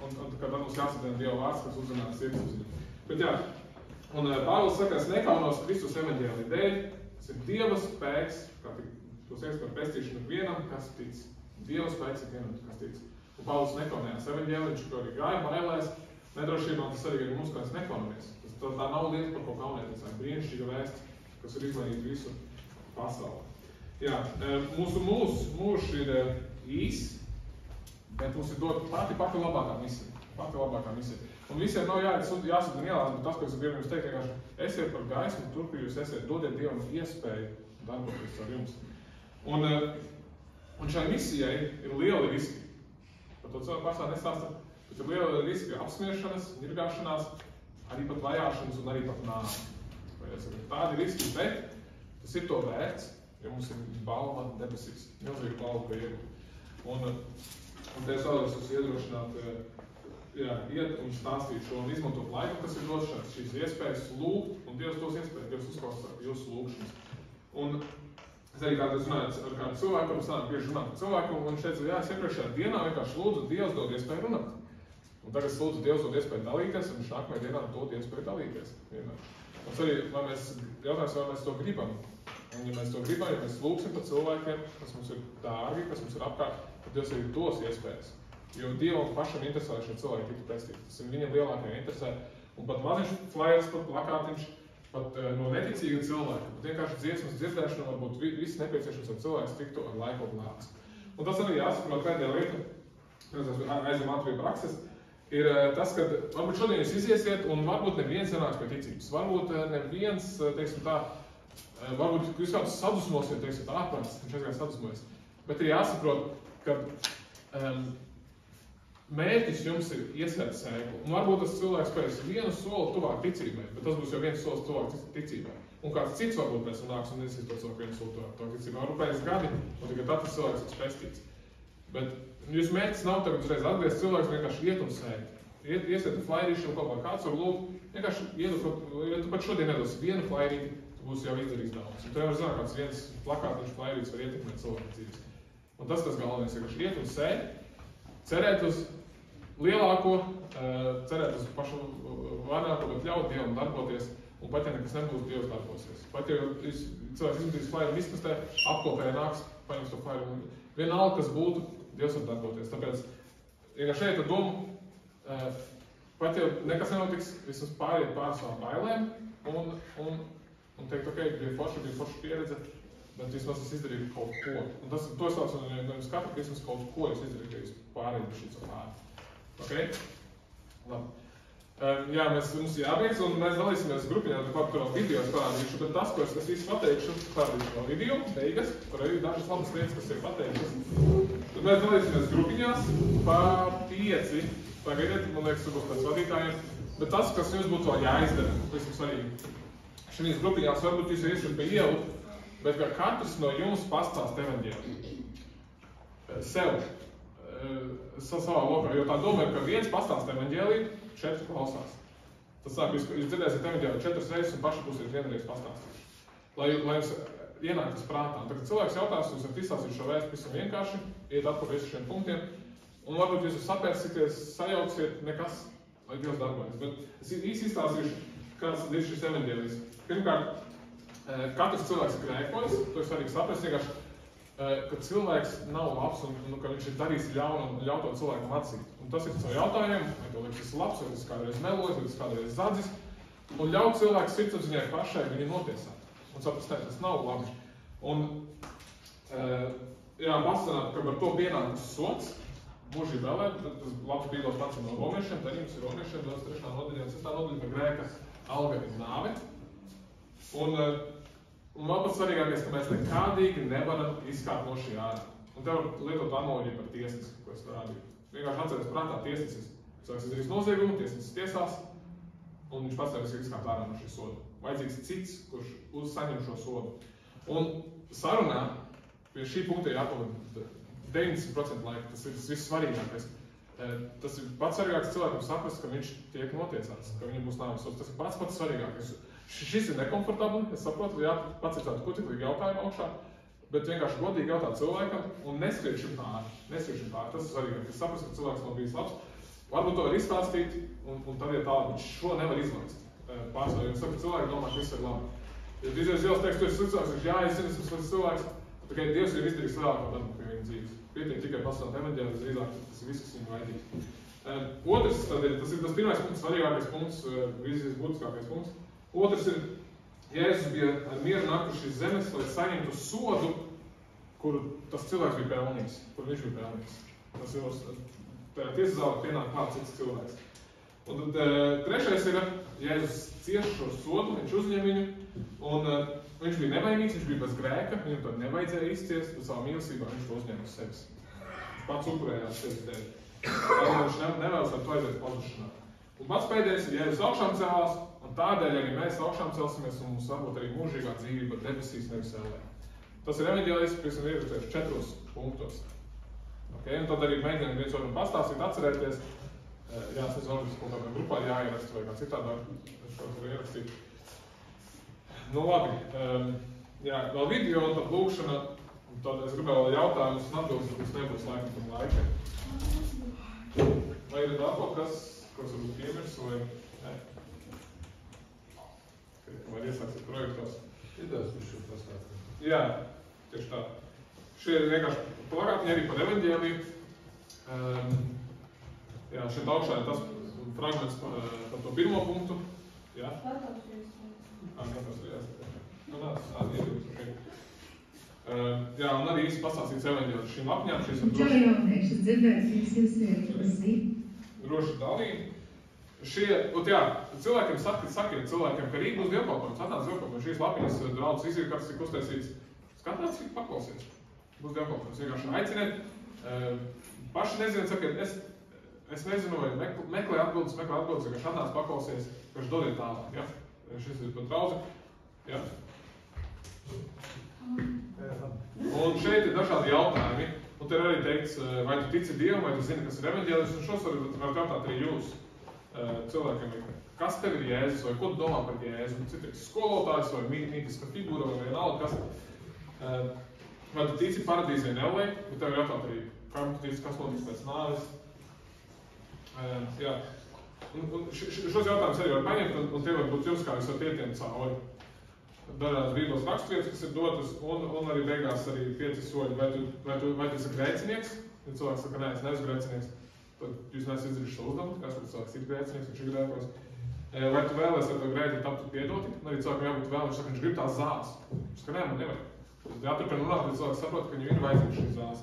un tad mums jāsaprot Dieva vārds, kas uzrunās sirdsapziņu. Bet jā, un Pāvils saka, es nekaunos Kristus evaņģēlija dēļ, tas ir Dieva spēks, kā tos ies par pestīšanu vienam, kas tic. Dieva spēks ir vienam, kas tic. Un Pāvils nekaunējās evaņģēliju, viņš arī gāja bailēs, nedrošībā, tas arī ir mums, kā mēs nekaunamies. Tā nav lieta par ko kaunēties, tā ir brīnišķīga vēsts, kas ir izmainīt visu pasauli. Jā, mūsu mūžs ir īss, bet mums ir dot pati labākā misija. Un visiem nav jāsadien ielās, bet tas, ko es gribu jums teikt, vienkārši esiet par gaismu, tur, kur jūs esiet, dodiet Dievam iespēju darboties ar jums. Un šai misijai ir liela riski. Par to cilvēku pārstāv nestāsta, bet ir liela riski apsmiešanas, nirgāšanās, arī pat vajāšanas un arī pat nāvi. Tādi riski, bet tas ir to vērts, jo mums ir balva debesīs. Milzīgi balva, ka ir. Un te es vēlos jūs iedrošināt, iet un stāstīt šo un izmantot laiku, kas ir dots šīs iespējas lūgt, un Dievs tos iespējas, Dievs uzklausā jūsu lūgšanas. Un es arī kādreiz runāju ar kādu cilvēku, un es bieži runāju ar cilvēku, un viņš teica, jā, es iepriekšējā dienā vienkārši lūdzu, Dievs dod iespēju runāt. Un tagad es lūdzu, Dievs dod iespēju dalīties, un viņš nākamajā dienā dod iespēju dalīties. Mums arī, jautājums, vai mēs to gribam. Un ja mēs to gribam, ja mēs lūksim par cilvēkiem, kas mums ir dārgi, kas mums ir apkārt, tad Dievs arī dos iespējas. Jo Dievam pašam interesē, lai šie cilvēki tiktu pestīti. Tas ir viņam lielākajā interesē. Un pat maziņš flyers, pat plakātiņš, pat no neticīga cilvēka, pat vienkārši dziesmas dzirdēšana, varbūt viss nepieciešams, lai cilvēks tiktu ar laiku glābts. Un tas arī jāsaprot pēdējā lieta, aizem ātrība prakses, ir tas, ka varbūt šodien jūs iziesiet un varbūt neviens nenāks pie ticības. Varbūt neviens, teiksim tā, varbūt jūs kādus sadusmosiet, teiksim tā, ārprāts, viņš aizgāja sadusmojas. Bet ir jāsaprot, ka mērķis jums ir iesēt sēklu. Un varbūt tas cilvēks pēc vienu soli tuvāk ticībai, bet tas būs jau viens solis tuvāk ticībai. Un kāds cits varbūt pēc nāks un nesīs to cilvēku vienu soli tuvāk ticībai. Varbūt pēc gadi, un tikai tad tas cilvēks ir pestīts. Bet jūsu mērķis nav tagad uzreiz atgriezt cilvēks, vienkārši iet un sēt. Iesiet flairīšu un kaut kā kāds var lūgt, vienkārši iedot, ja tu pat šodien nedos vienu flairīti, tu būsi jau izdarījis daudz. Un tu jau var zināt, kāds viens plakātiņš flairītis var ietekmēt cilvēku dzīves. Un tas galvenais, vienkārši iet un sēt, cerēt uz lielāko, cerēt uz pašu vairāko, bet ļaut Dievam darboties, un pat ja nekas nebūs, Dievs darbosies. Pat ja cilvēks izmetīs flairu miskastē, apkopēja nāks, paņems to flairu, vienalga, kas būtu, Dievs var darboties. Tāpēc, ja šeit ar domu, pat ja nekas nenotiks, vismaz pāriet pār savām bailēm un teikt, ok, bija forša pieredze, bet vismaz es izdarīju kaut ko. Un to es tāds no jums katru, ka vismaz kaut ko es izdarīju, ka jūs pāriet par šīs pāri. Ok? Labi. Jā, mums jābeidz, un mēs dalīsimies grupiņā, par video es parādīšu, bet tas, ko es visu pateikšu, parādīšu no video, beigas, par arī dažas labas lietas, kas ir pateiktas. Tad mēs dalīsimies grupiņās pa 5, pagaidiet, man liekas, būs pēc vadītājiem, bet tas, kas jums būtu vēl jāizdara, tas ir svarīgi. Šīs grupiņās varbūt jūs iesiet pie ielu, bet ka katrs no jums pastāst evaņģēliju. Sev, savā lokā, jo tā doma ir, ka viens pastāst evaņģēliju, 4 klausās. Tas sāk, jūs dzirdēsiet evaņģēliju 4 reizes un paši būsiet vienreiz pastāstījuši. Lai jums ienāk tas prātā. Tā, kad cilvēks jautās, jūs varat izstāstīt šo vēstu visam vienkārši, iet atpakaļ visu šiem punktiem, un varbūt jūs sapērsieties, sajauksiet nekas, lai Dievs darbojas. Bet es īsti izstāstīšu, kāds ir šis evaņģēlijs. Pirmkārt, katrs cilvēks ir grēkojis, to ir svarīgi saprast, vienkārši, ka cilvēks nav labs un ka viņš ir darījis ļaunu un ļauj to cilvēkam atzīt. Un tas ir savu jautājumu, vai to liekas tas labs, vai tas kādreiz melojas, vai tas kādreiz zadzis, un ļauj cilvēku sirdsapziņai pašai viņu notiesāt. Un saprast, tas nav labi. Un, pasanāt, ka par to pienākas sots, mūžīgi vēlē, tas labs bīlos pats no romiešiem, darījums ir romiešiem, 23. nodaļa un 6. nodaļa par grēka alga ir nāve. Un vēl pats svarīgākais, ka mēs nekādīgi nevaram izkāpt no šī ārā. Un te var lietot analoģiju par tiesnesi, ko es rādīju. Vienkārši atceries prātā tiesnesis. Cilvēks izdarīs noziegumu, tiesnesis tiesās, un viņš pats nevis izkāpt ārā no šī soda. Vajadzīgs cits, kurš saņem šo sodu. Un sarunā pie šī punkta ir jāpavada 90% laika. Tas ir tas viss svarīgākais. Tas ir pats svarīgākais cilvēkam saprast, ka viņš tiek notiesāts, ka viņam būs nāves sods. Tas ir pats svarīgākais. Šis ir nekomfortabli, es saprotu, pacīt tādu kutīgu jautājumu augšā, bet vienkārši godīgi jautāt cilvēkam un neskriet šim pāri. Tas ir svarīgāk. Es saprotu, ka cilvēks nav bijis labs. Varbūt to var izstāstīt, un tad ir tālāk, viņš šo nevar izlaist. Pārsvarīgi, un saka, cilvēki domā, ka viss ir labi. Ja tu izvies Dievs teiks, tu esi cilvēks, jā, es zinu, es esmu cilvēks, tikai Dievs ir izdarījis lielāko darbu pie viņa dzīves. Pietiek tikai pasludināt evaņģēliju, drīzāk tas ir viss, kas viņam vajadzīgs. Otrs, tas ir tas pirmais punkts, svarīgākais punkts, vizijas būtiskākais punkts. Otrs ir, Jēzus bija ar mieru nākt uz šīs zemes, lai saņemtu sodu, kuru tas cilvēks bija pelnījis, kur viņš bija pelnījis. Tas ir, tajā tiesas zālē pienāk kāds cits cilvēks. Un tad trešais ir, Jēzus cieš šo sodu, viņš uzņem viņu, un viņš bija nevainīgs, viņš bija bez grēka, viņam to nevajadzēja izciest, bet savā mīlestībā viņš to uzņēma uz sevis. Viņš pats upurējās sevis dēļ. Viņš nevēlas ar to aiziet pazušanā. Un pats pēdējais ir, Jēzus augšām celās, un tādēļ arī mēs augšām celsimies, un mums varbūt arī mūžīgā dzīvība debesīs nevis ellē. Tas ir evaņģēlijs, kas ir ierakstēts 4 punktos. Okay? Un tad arī mēģinām viens otram pastāstīt, atcerēties. Jā, es nezinu, varbūt kaut kādā grupā jāieraksta vai kā citādāk. Es to varu ierakstīt. Nu labi. Jā, vēl video un tad lūkšana. Un tad es gribēju vēl jautājumus un atbildes, bet tas nebūs laikam tam laika. Vai ir vēl kaut kas, ko es varbūt piemirsu vai ne? Vai iesāksiet projektos? Idejas viņš šo pastāstīt. Jā, tieši tā. Šie ir vienkārši plakātiņi arī par evaņģēliju. Jā, šeit augšā ir tas fragments par to pirmo punktu. Jā? Jā, un arī īsti pastāstīts evaņģēliju šīm lapņām. Šīs ir jaunieši dzirdēs, jūs zināt. Droši dalīt. Cilvēkiem sakiet cilvēkiem, ka rīt būs dievkalpojums, atnāc dievkalpojums. Šīs lapiņas draudz izrīkarts tik uztaisīts. Skatās, cik paklausies. Būs dievkalpojums. Vienkārši aiciniet. Paši nezinu, sakiet, es nezinu, vai meklē atbildes, vienkārši atnāc paklausies, vienkārši dodiet tālāk, ja? Šis ir pat draudzi. Ja? Un šeit ir dažādi jautājumi. Un te ir arī teikts, vai tu tici Dievam, vai tu zini, kas ir evaņģēlijs, un šos varat jautāt arī jūs. Cilvēkiem, kas tev ir Jēzus, vai ko tu domā par Jēzu, cik ir skolotājs, vai mītiska figūra, vai vienalga, kas. Vai tu tici paradīzē ellē, bet tev ir jautāt arī, kā tu tici, kas notiks pēc nāves. Jā. Un šos jautājumus arī var paņemt, un tie var būt jums, kā jūs varat ietiem cauri. Dažādas bībeles raksturvietas, kas ir dotas, un arī beigās arī 5 soļi. Vai tu esi grēcinieks? Ja cilvēks saka, nē, es neesmu grēcinieks. Tad jūs neesat izdarījuši savu uzdevumu, kāds cilvēks ir grēcinieks, viņš ir grēkos. Vai tu vēlies, lai tev grēki taptu piedoti? Un arī cilvēkam jābūt vēl, viņš saka, viņš grib tās zāles. Viņš saka, nē, man nevajag. Tad jāturpina runāt, lai cilvēks saprot, ka viņam ir vajadzīgs šīs zāles.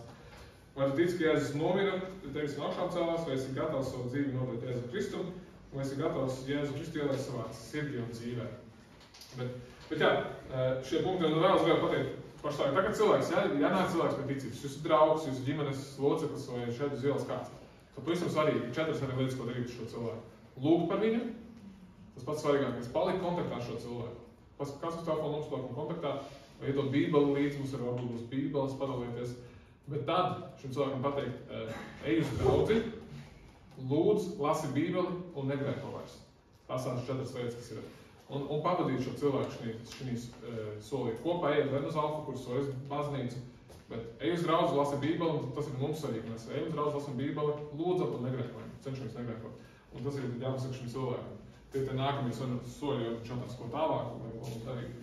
Vai tu tici, ka Jēzus nomira, tevis no augšām cēlās, vai esi gatavs savu dzīvi nodot Jēzu Kristum, vai esi gatavs Jēzu Kristu ielēt savā sirdī un dzīvē. Bet jā, šie punkti, un vēl es gribēju pateikt pašlaik, tā kā cilvēks, ja nāk cilvēks pie ticības, jūsu draugs, jūsu ģimenes loceklis vai šeit uz ielas kāds, tad pavisam svarīgi 4 lietas, ko darīt šo cilvēku. Lūgt par viņu, tas pats svarīgākais, palikt kontaktā ar šo cilvēku. Kas uz telefonu mums paliekam kontaktā, iedot bībeli līdz, mums ir varbūt būs bībeles padalīties. Bet tad šim cilvēkam pateikt, ej uz draudzi, lūdz, lasi bībeli un negrēko vairs. Tās ir 4 lietas, kas ir. Un pavadīt šo cilvēku šīs solī. Kopā ejot vien uz Alfa kursu, uz baznīcu, bet ej uz draudzi, lasi bībeli, un tas ir mums svarīgi. Mēs ej uz draudzi, lasim bībeli, lūdzam un negrēkojam, cenšamies negrēkot. Un tas ir jāpasaka šim cilvēkam. Tie nākamie soļi, jo viņš atās ko tālāk, un darīt.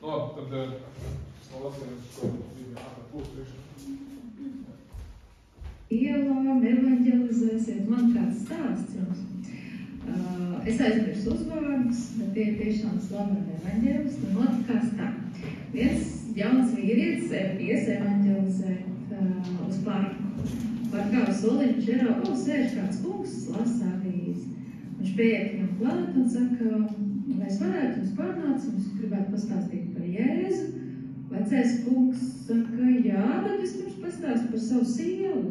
Nu labi, tad es nolasījos, ko bija jāpapūst priekšā. Ielām, evaņģelizēsiet, man kāds stāsts jums. Es aizmirsu uzvārdus, bet tie tiešām slaveni evaņģēlis, un notikās tā. Viens jauns vīrietis ies evaņģelizēt uz parku. Parkā uz soliņu Čerau, sēž kāds kungs, lasa avīzi. Viņš pieiet viņam klāt un saka, vai es varētu jums parunāt, jums gribētu pastāstīt par Jēzu. Vecais kungs saka, jā, bet vispirms pastāst par savu sievu.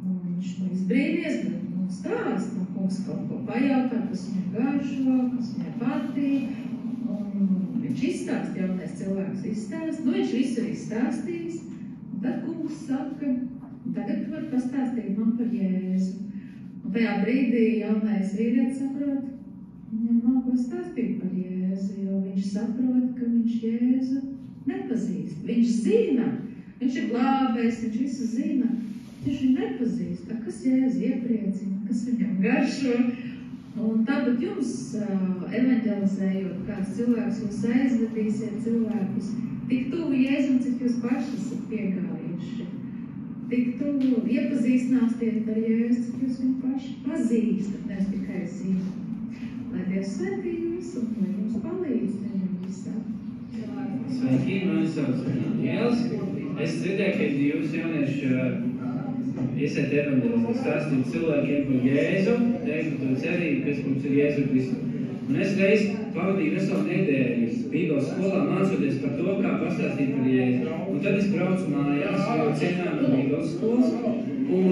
Un viņš izbrīnies, bet stāst, un kungs kaut ko pajautā, kas viņam garšo, kas viņam patīk. Un viņš izstāst, jaunais cilvēks izstāst, viņš visu ir izstāstījis. Un tad kungs saka, tagad tu vari pastāstīt man par Jēzu. Un tajā brīdī jaunais vīrietis saprot, viņam nav ko stāstīt par Jēzu, jo viņš saprot, ka viņš Jēzu nepazīst. Viņš zina, viņš ir glābējs, viņš visu zina, viņš viņu nepazīst. Kas Jēzu iepriecina, kas viņam garšo. Un tāpat jums evaņģelizējot kāds cilvēks, jūs aizvedīsiet cilvēkus tik tuvu Jēzum, cik jūs paši esat piegājuši. Tik tuvu iepazīstināsiet ar Jēzu, cik jūs viņu paši pazīstat, nevis tikai zināt. Lai Dievs svētī jūs un lai jums palīdz viņam visā. Sveiki, mani sauc Daniels. Es dzirdēju, ka jūs jaunieši iesiet evaņģelizēt, stāstīt cilvēkiem par Jēzu, teikt to cerību, kas mums ir Jēzu Kristu. Un es reiz pavadīju veselu nedēļu Bībeles skolā mācoties par to, kā pastāstīt par Jēzu. Un tad es braucu mājās, jo cienām no Bībeles skolas, un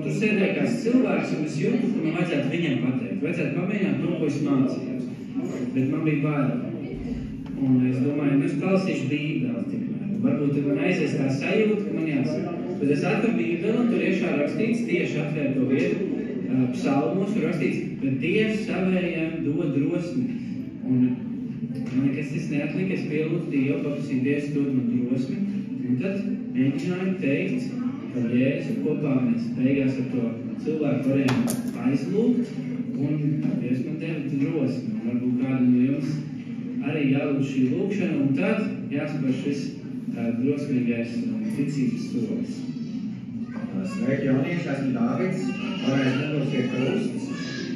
tur sēdēja kāds cilvēks, un es jūtu, ka man vajadzētu viņam pateikt. Vajadzētu pamēģināt to, ko es mācījos. Bet man bija bail. Un es domāju, es palasīšu Bībeli tikmēr. Varbūt man aizies tā sajūta, ka man jāsaka. Bet es atveru Bībeli, un tur iešā rakstīts, tieši atvēru to vietu, psalmos, tur rakstīts, bet Dievs savējiem dod drosmi. Un man nekas tas neatlika, es pielūdzu Dievu, paprasīju, Dievs dod man drosmi. Un tad mēģināju teikt par Jēzu kopā, mēs beigās ar to cilvēku varējām aizlūgt, un Dievs man deva drosmi. Varbūt kādu no jums arī jālūdz šī lūkšana, un tad jāspēr šis drosmīgais ticības solis. Sveiki, jaunieši, esmu Dāvids, manais numurs ir krusts,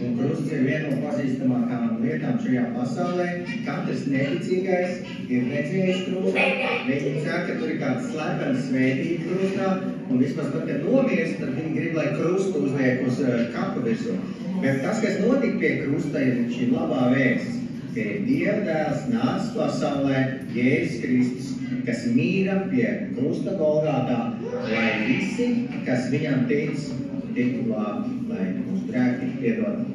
un krusts ir viena no pazīstamākām lietām šajā pasaulē. Katrs neticīgais ir redzējis krustu, viņi cer, ka tur ir kāds slepens svētība krustā, un vismaz tad, kad nomirst, tad viņi grib, lai krustu uzliek uz kapa virsū. Bet tas, kas notika pie krusta, ir šī labā vēsts, ka ir Dieva dēls nācis pasaulē, Jēzus Kristus, kas mīra pie krusta Golgātā, lai visi, kas viņam tic, tiktu glābti, lai mūsu grēki tiktu piedoti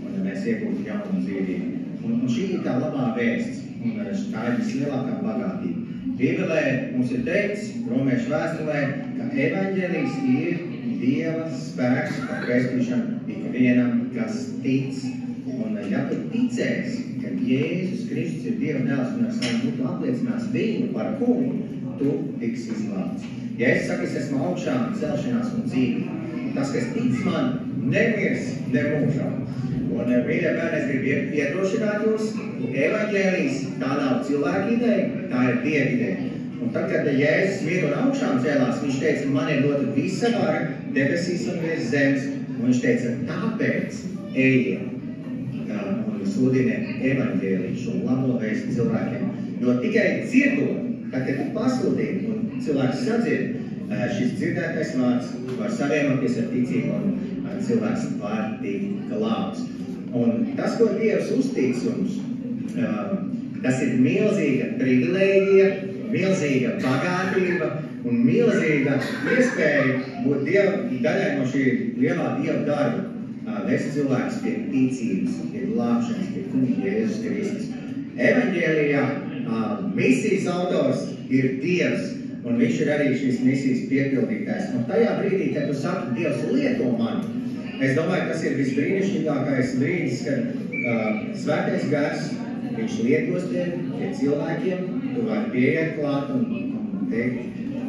un mēs iegūtu jaunu dzīvību. Un šī ir tā labā vēsts, un tā ir vislielākā bagātība. Bībelē mums ir teikts, Romiešu vēstulē, ka evaņģēlijs ir Dieva spēks par pestīšanu ikvienam, kas tic. Un ja tu ticēsi, ka Jēzus Kristus ir Dieva dēls un ar savu mutu apliecinās viņu par kungu, tu tiksi izglābts. Ja es saku, es esmu augšām, celšanās un dzīvība, tas, kas tic man, nemirs nemūžām. Un mīļie bērni, es gribu iedrošināt jūs, evaņģēlijs tā nav cilvēka ideja, tā ir Dieva ideja. Un tad, kad Jēzus mir un augšām cēlās, viņš teica, man ir dota visa vara debesīs un virs zemes. Un viņš teica, tāpēc ejiet un sludiniet evaņģēliju šo labo vēstu cilvēkiem. Jo tikai dzirdot, tad, kad tu pasludini un cilvēks sadzird, šis dzirdētais vārds var savienoties ar ticību un cilvēks var tikt glābts. Un tas, ko Dievs uztic mums, tas ir milzīga privilēģija, milzīga bagātība un milzīga iespēja būt daļai no šī lielā Dieva darba. Vest cilvēks pie ticības, pie glābšanas, pie kunga Jēzus Kristus. Evaņģēlijā misijas autors ir Dievs, un viņš ir arī šīs misijas piepildītājs. Un tajā brīdī, kad tu saki, Dievs lieto mani, es domāju, tas ir visbrīnišķīgākais brīdis, kad svētais gars, viņš lietos tevi pie cilvēkiem, tu vari pieiet klāt un teikt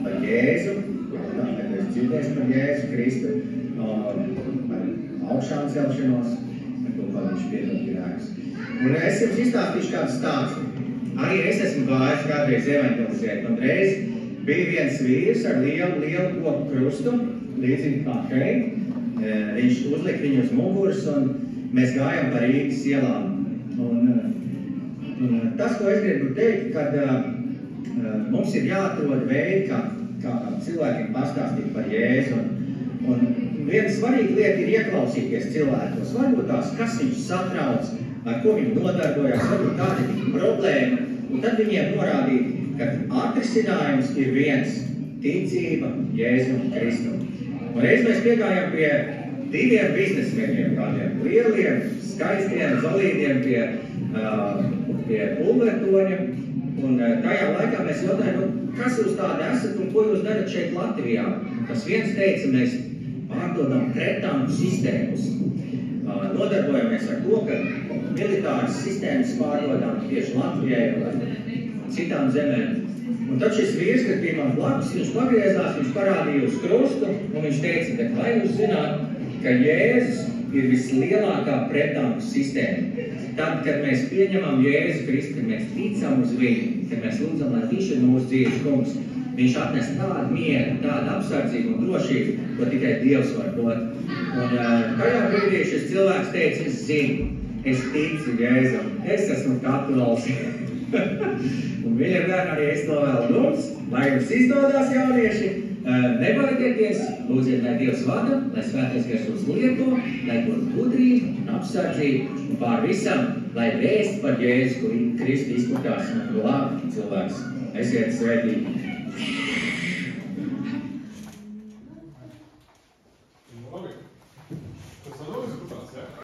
par Jēzu, kad tu esi dzirdējis par Jēzu Kristu, par augšām celšanos, par to, kā viņš piedod grēkus. Un es jums izstāstīšu kādu stāstu. Arī es esmu gājis kādreiz evangelizēt, un reiz bija viens vīrs ar lielu koku krustu, līdzīgi kā šeit. Viņš uzlika viņu uz muguras, un mēs gājām pa Rīgas ielām. Un tas, ko es gribu teikt, kad mums ir jāatrod veidi, kā cilvēkiem pastāstīt par Jēzu. Un viena svarīga lieta ir ieklausīties cilvēkos. Varbūt tās, kas viņš satrauc, ar ko viņi nodarbojās, varbūt tāda ir problēma. Un tad viņiem norādīt, ka atrisinājums ir viens – ticība Jēzu Kristu. Un reiz mēs piegājām pie diviem biznesmeņiem, kādiem lieliem, skaistiem, zolīdiem pie pulvertoņa. Un tajā laikā mēs jautājām, kas jūs tādi esat un ko jūs darat šeit Latvijā? Tas viens teica, mēs pārdodam kretānu sistēmas. Nodarbojamies ar to, ka militāras sistēmas pārdodām tieši Latvijai un citām zemēm. Un tad šis vīrs, kad pie man blakus, viņš pagriezās, viņš parādīja uz krustu, un viņš teica, ka vai jūs zināt, ka Jēzus ir vislielākā pretānu sistēma. Tad, kad mēs pieņemam Jēzu Kristu, kad mēs ticam uz viņu, kad mēs lūdzam, lai viņš ir mūsu dzīves kungs, viņš atnes tādu mieru, tādu apsardzību un drošību, ko tikai Dievs var dot. Un tajā brīdī šis cilvēks teica, es zinu, es ticu Jēzum, es esmu katols. Un viņa bērni arī es to vēl jums, lai jums izdodās jaunieši, nebaidieties, lūdziet, lai Dievs vada, lai svētais gars jūs lieto, lai dod gudrību un apsardzību un pār visam, lai vēst par Jēzu, kur Kristu izplatās un glāb cilvēks. Esiet svētīgi!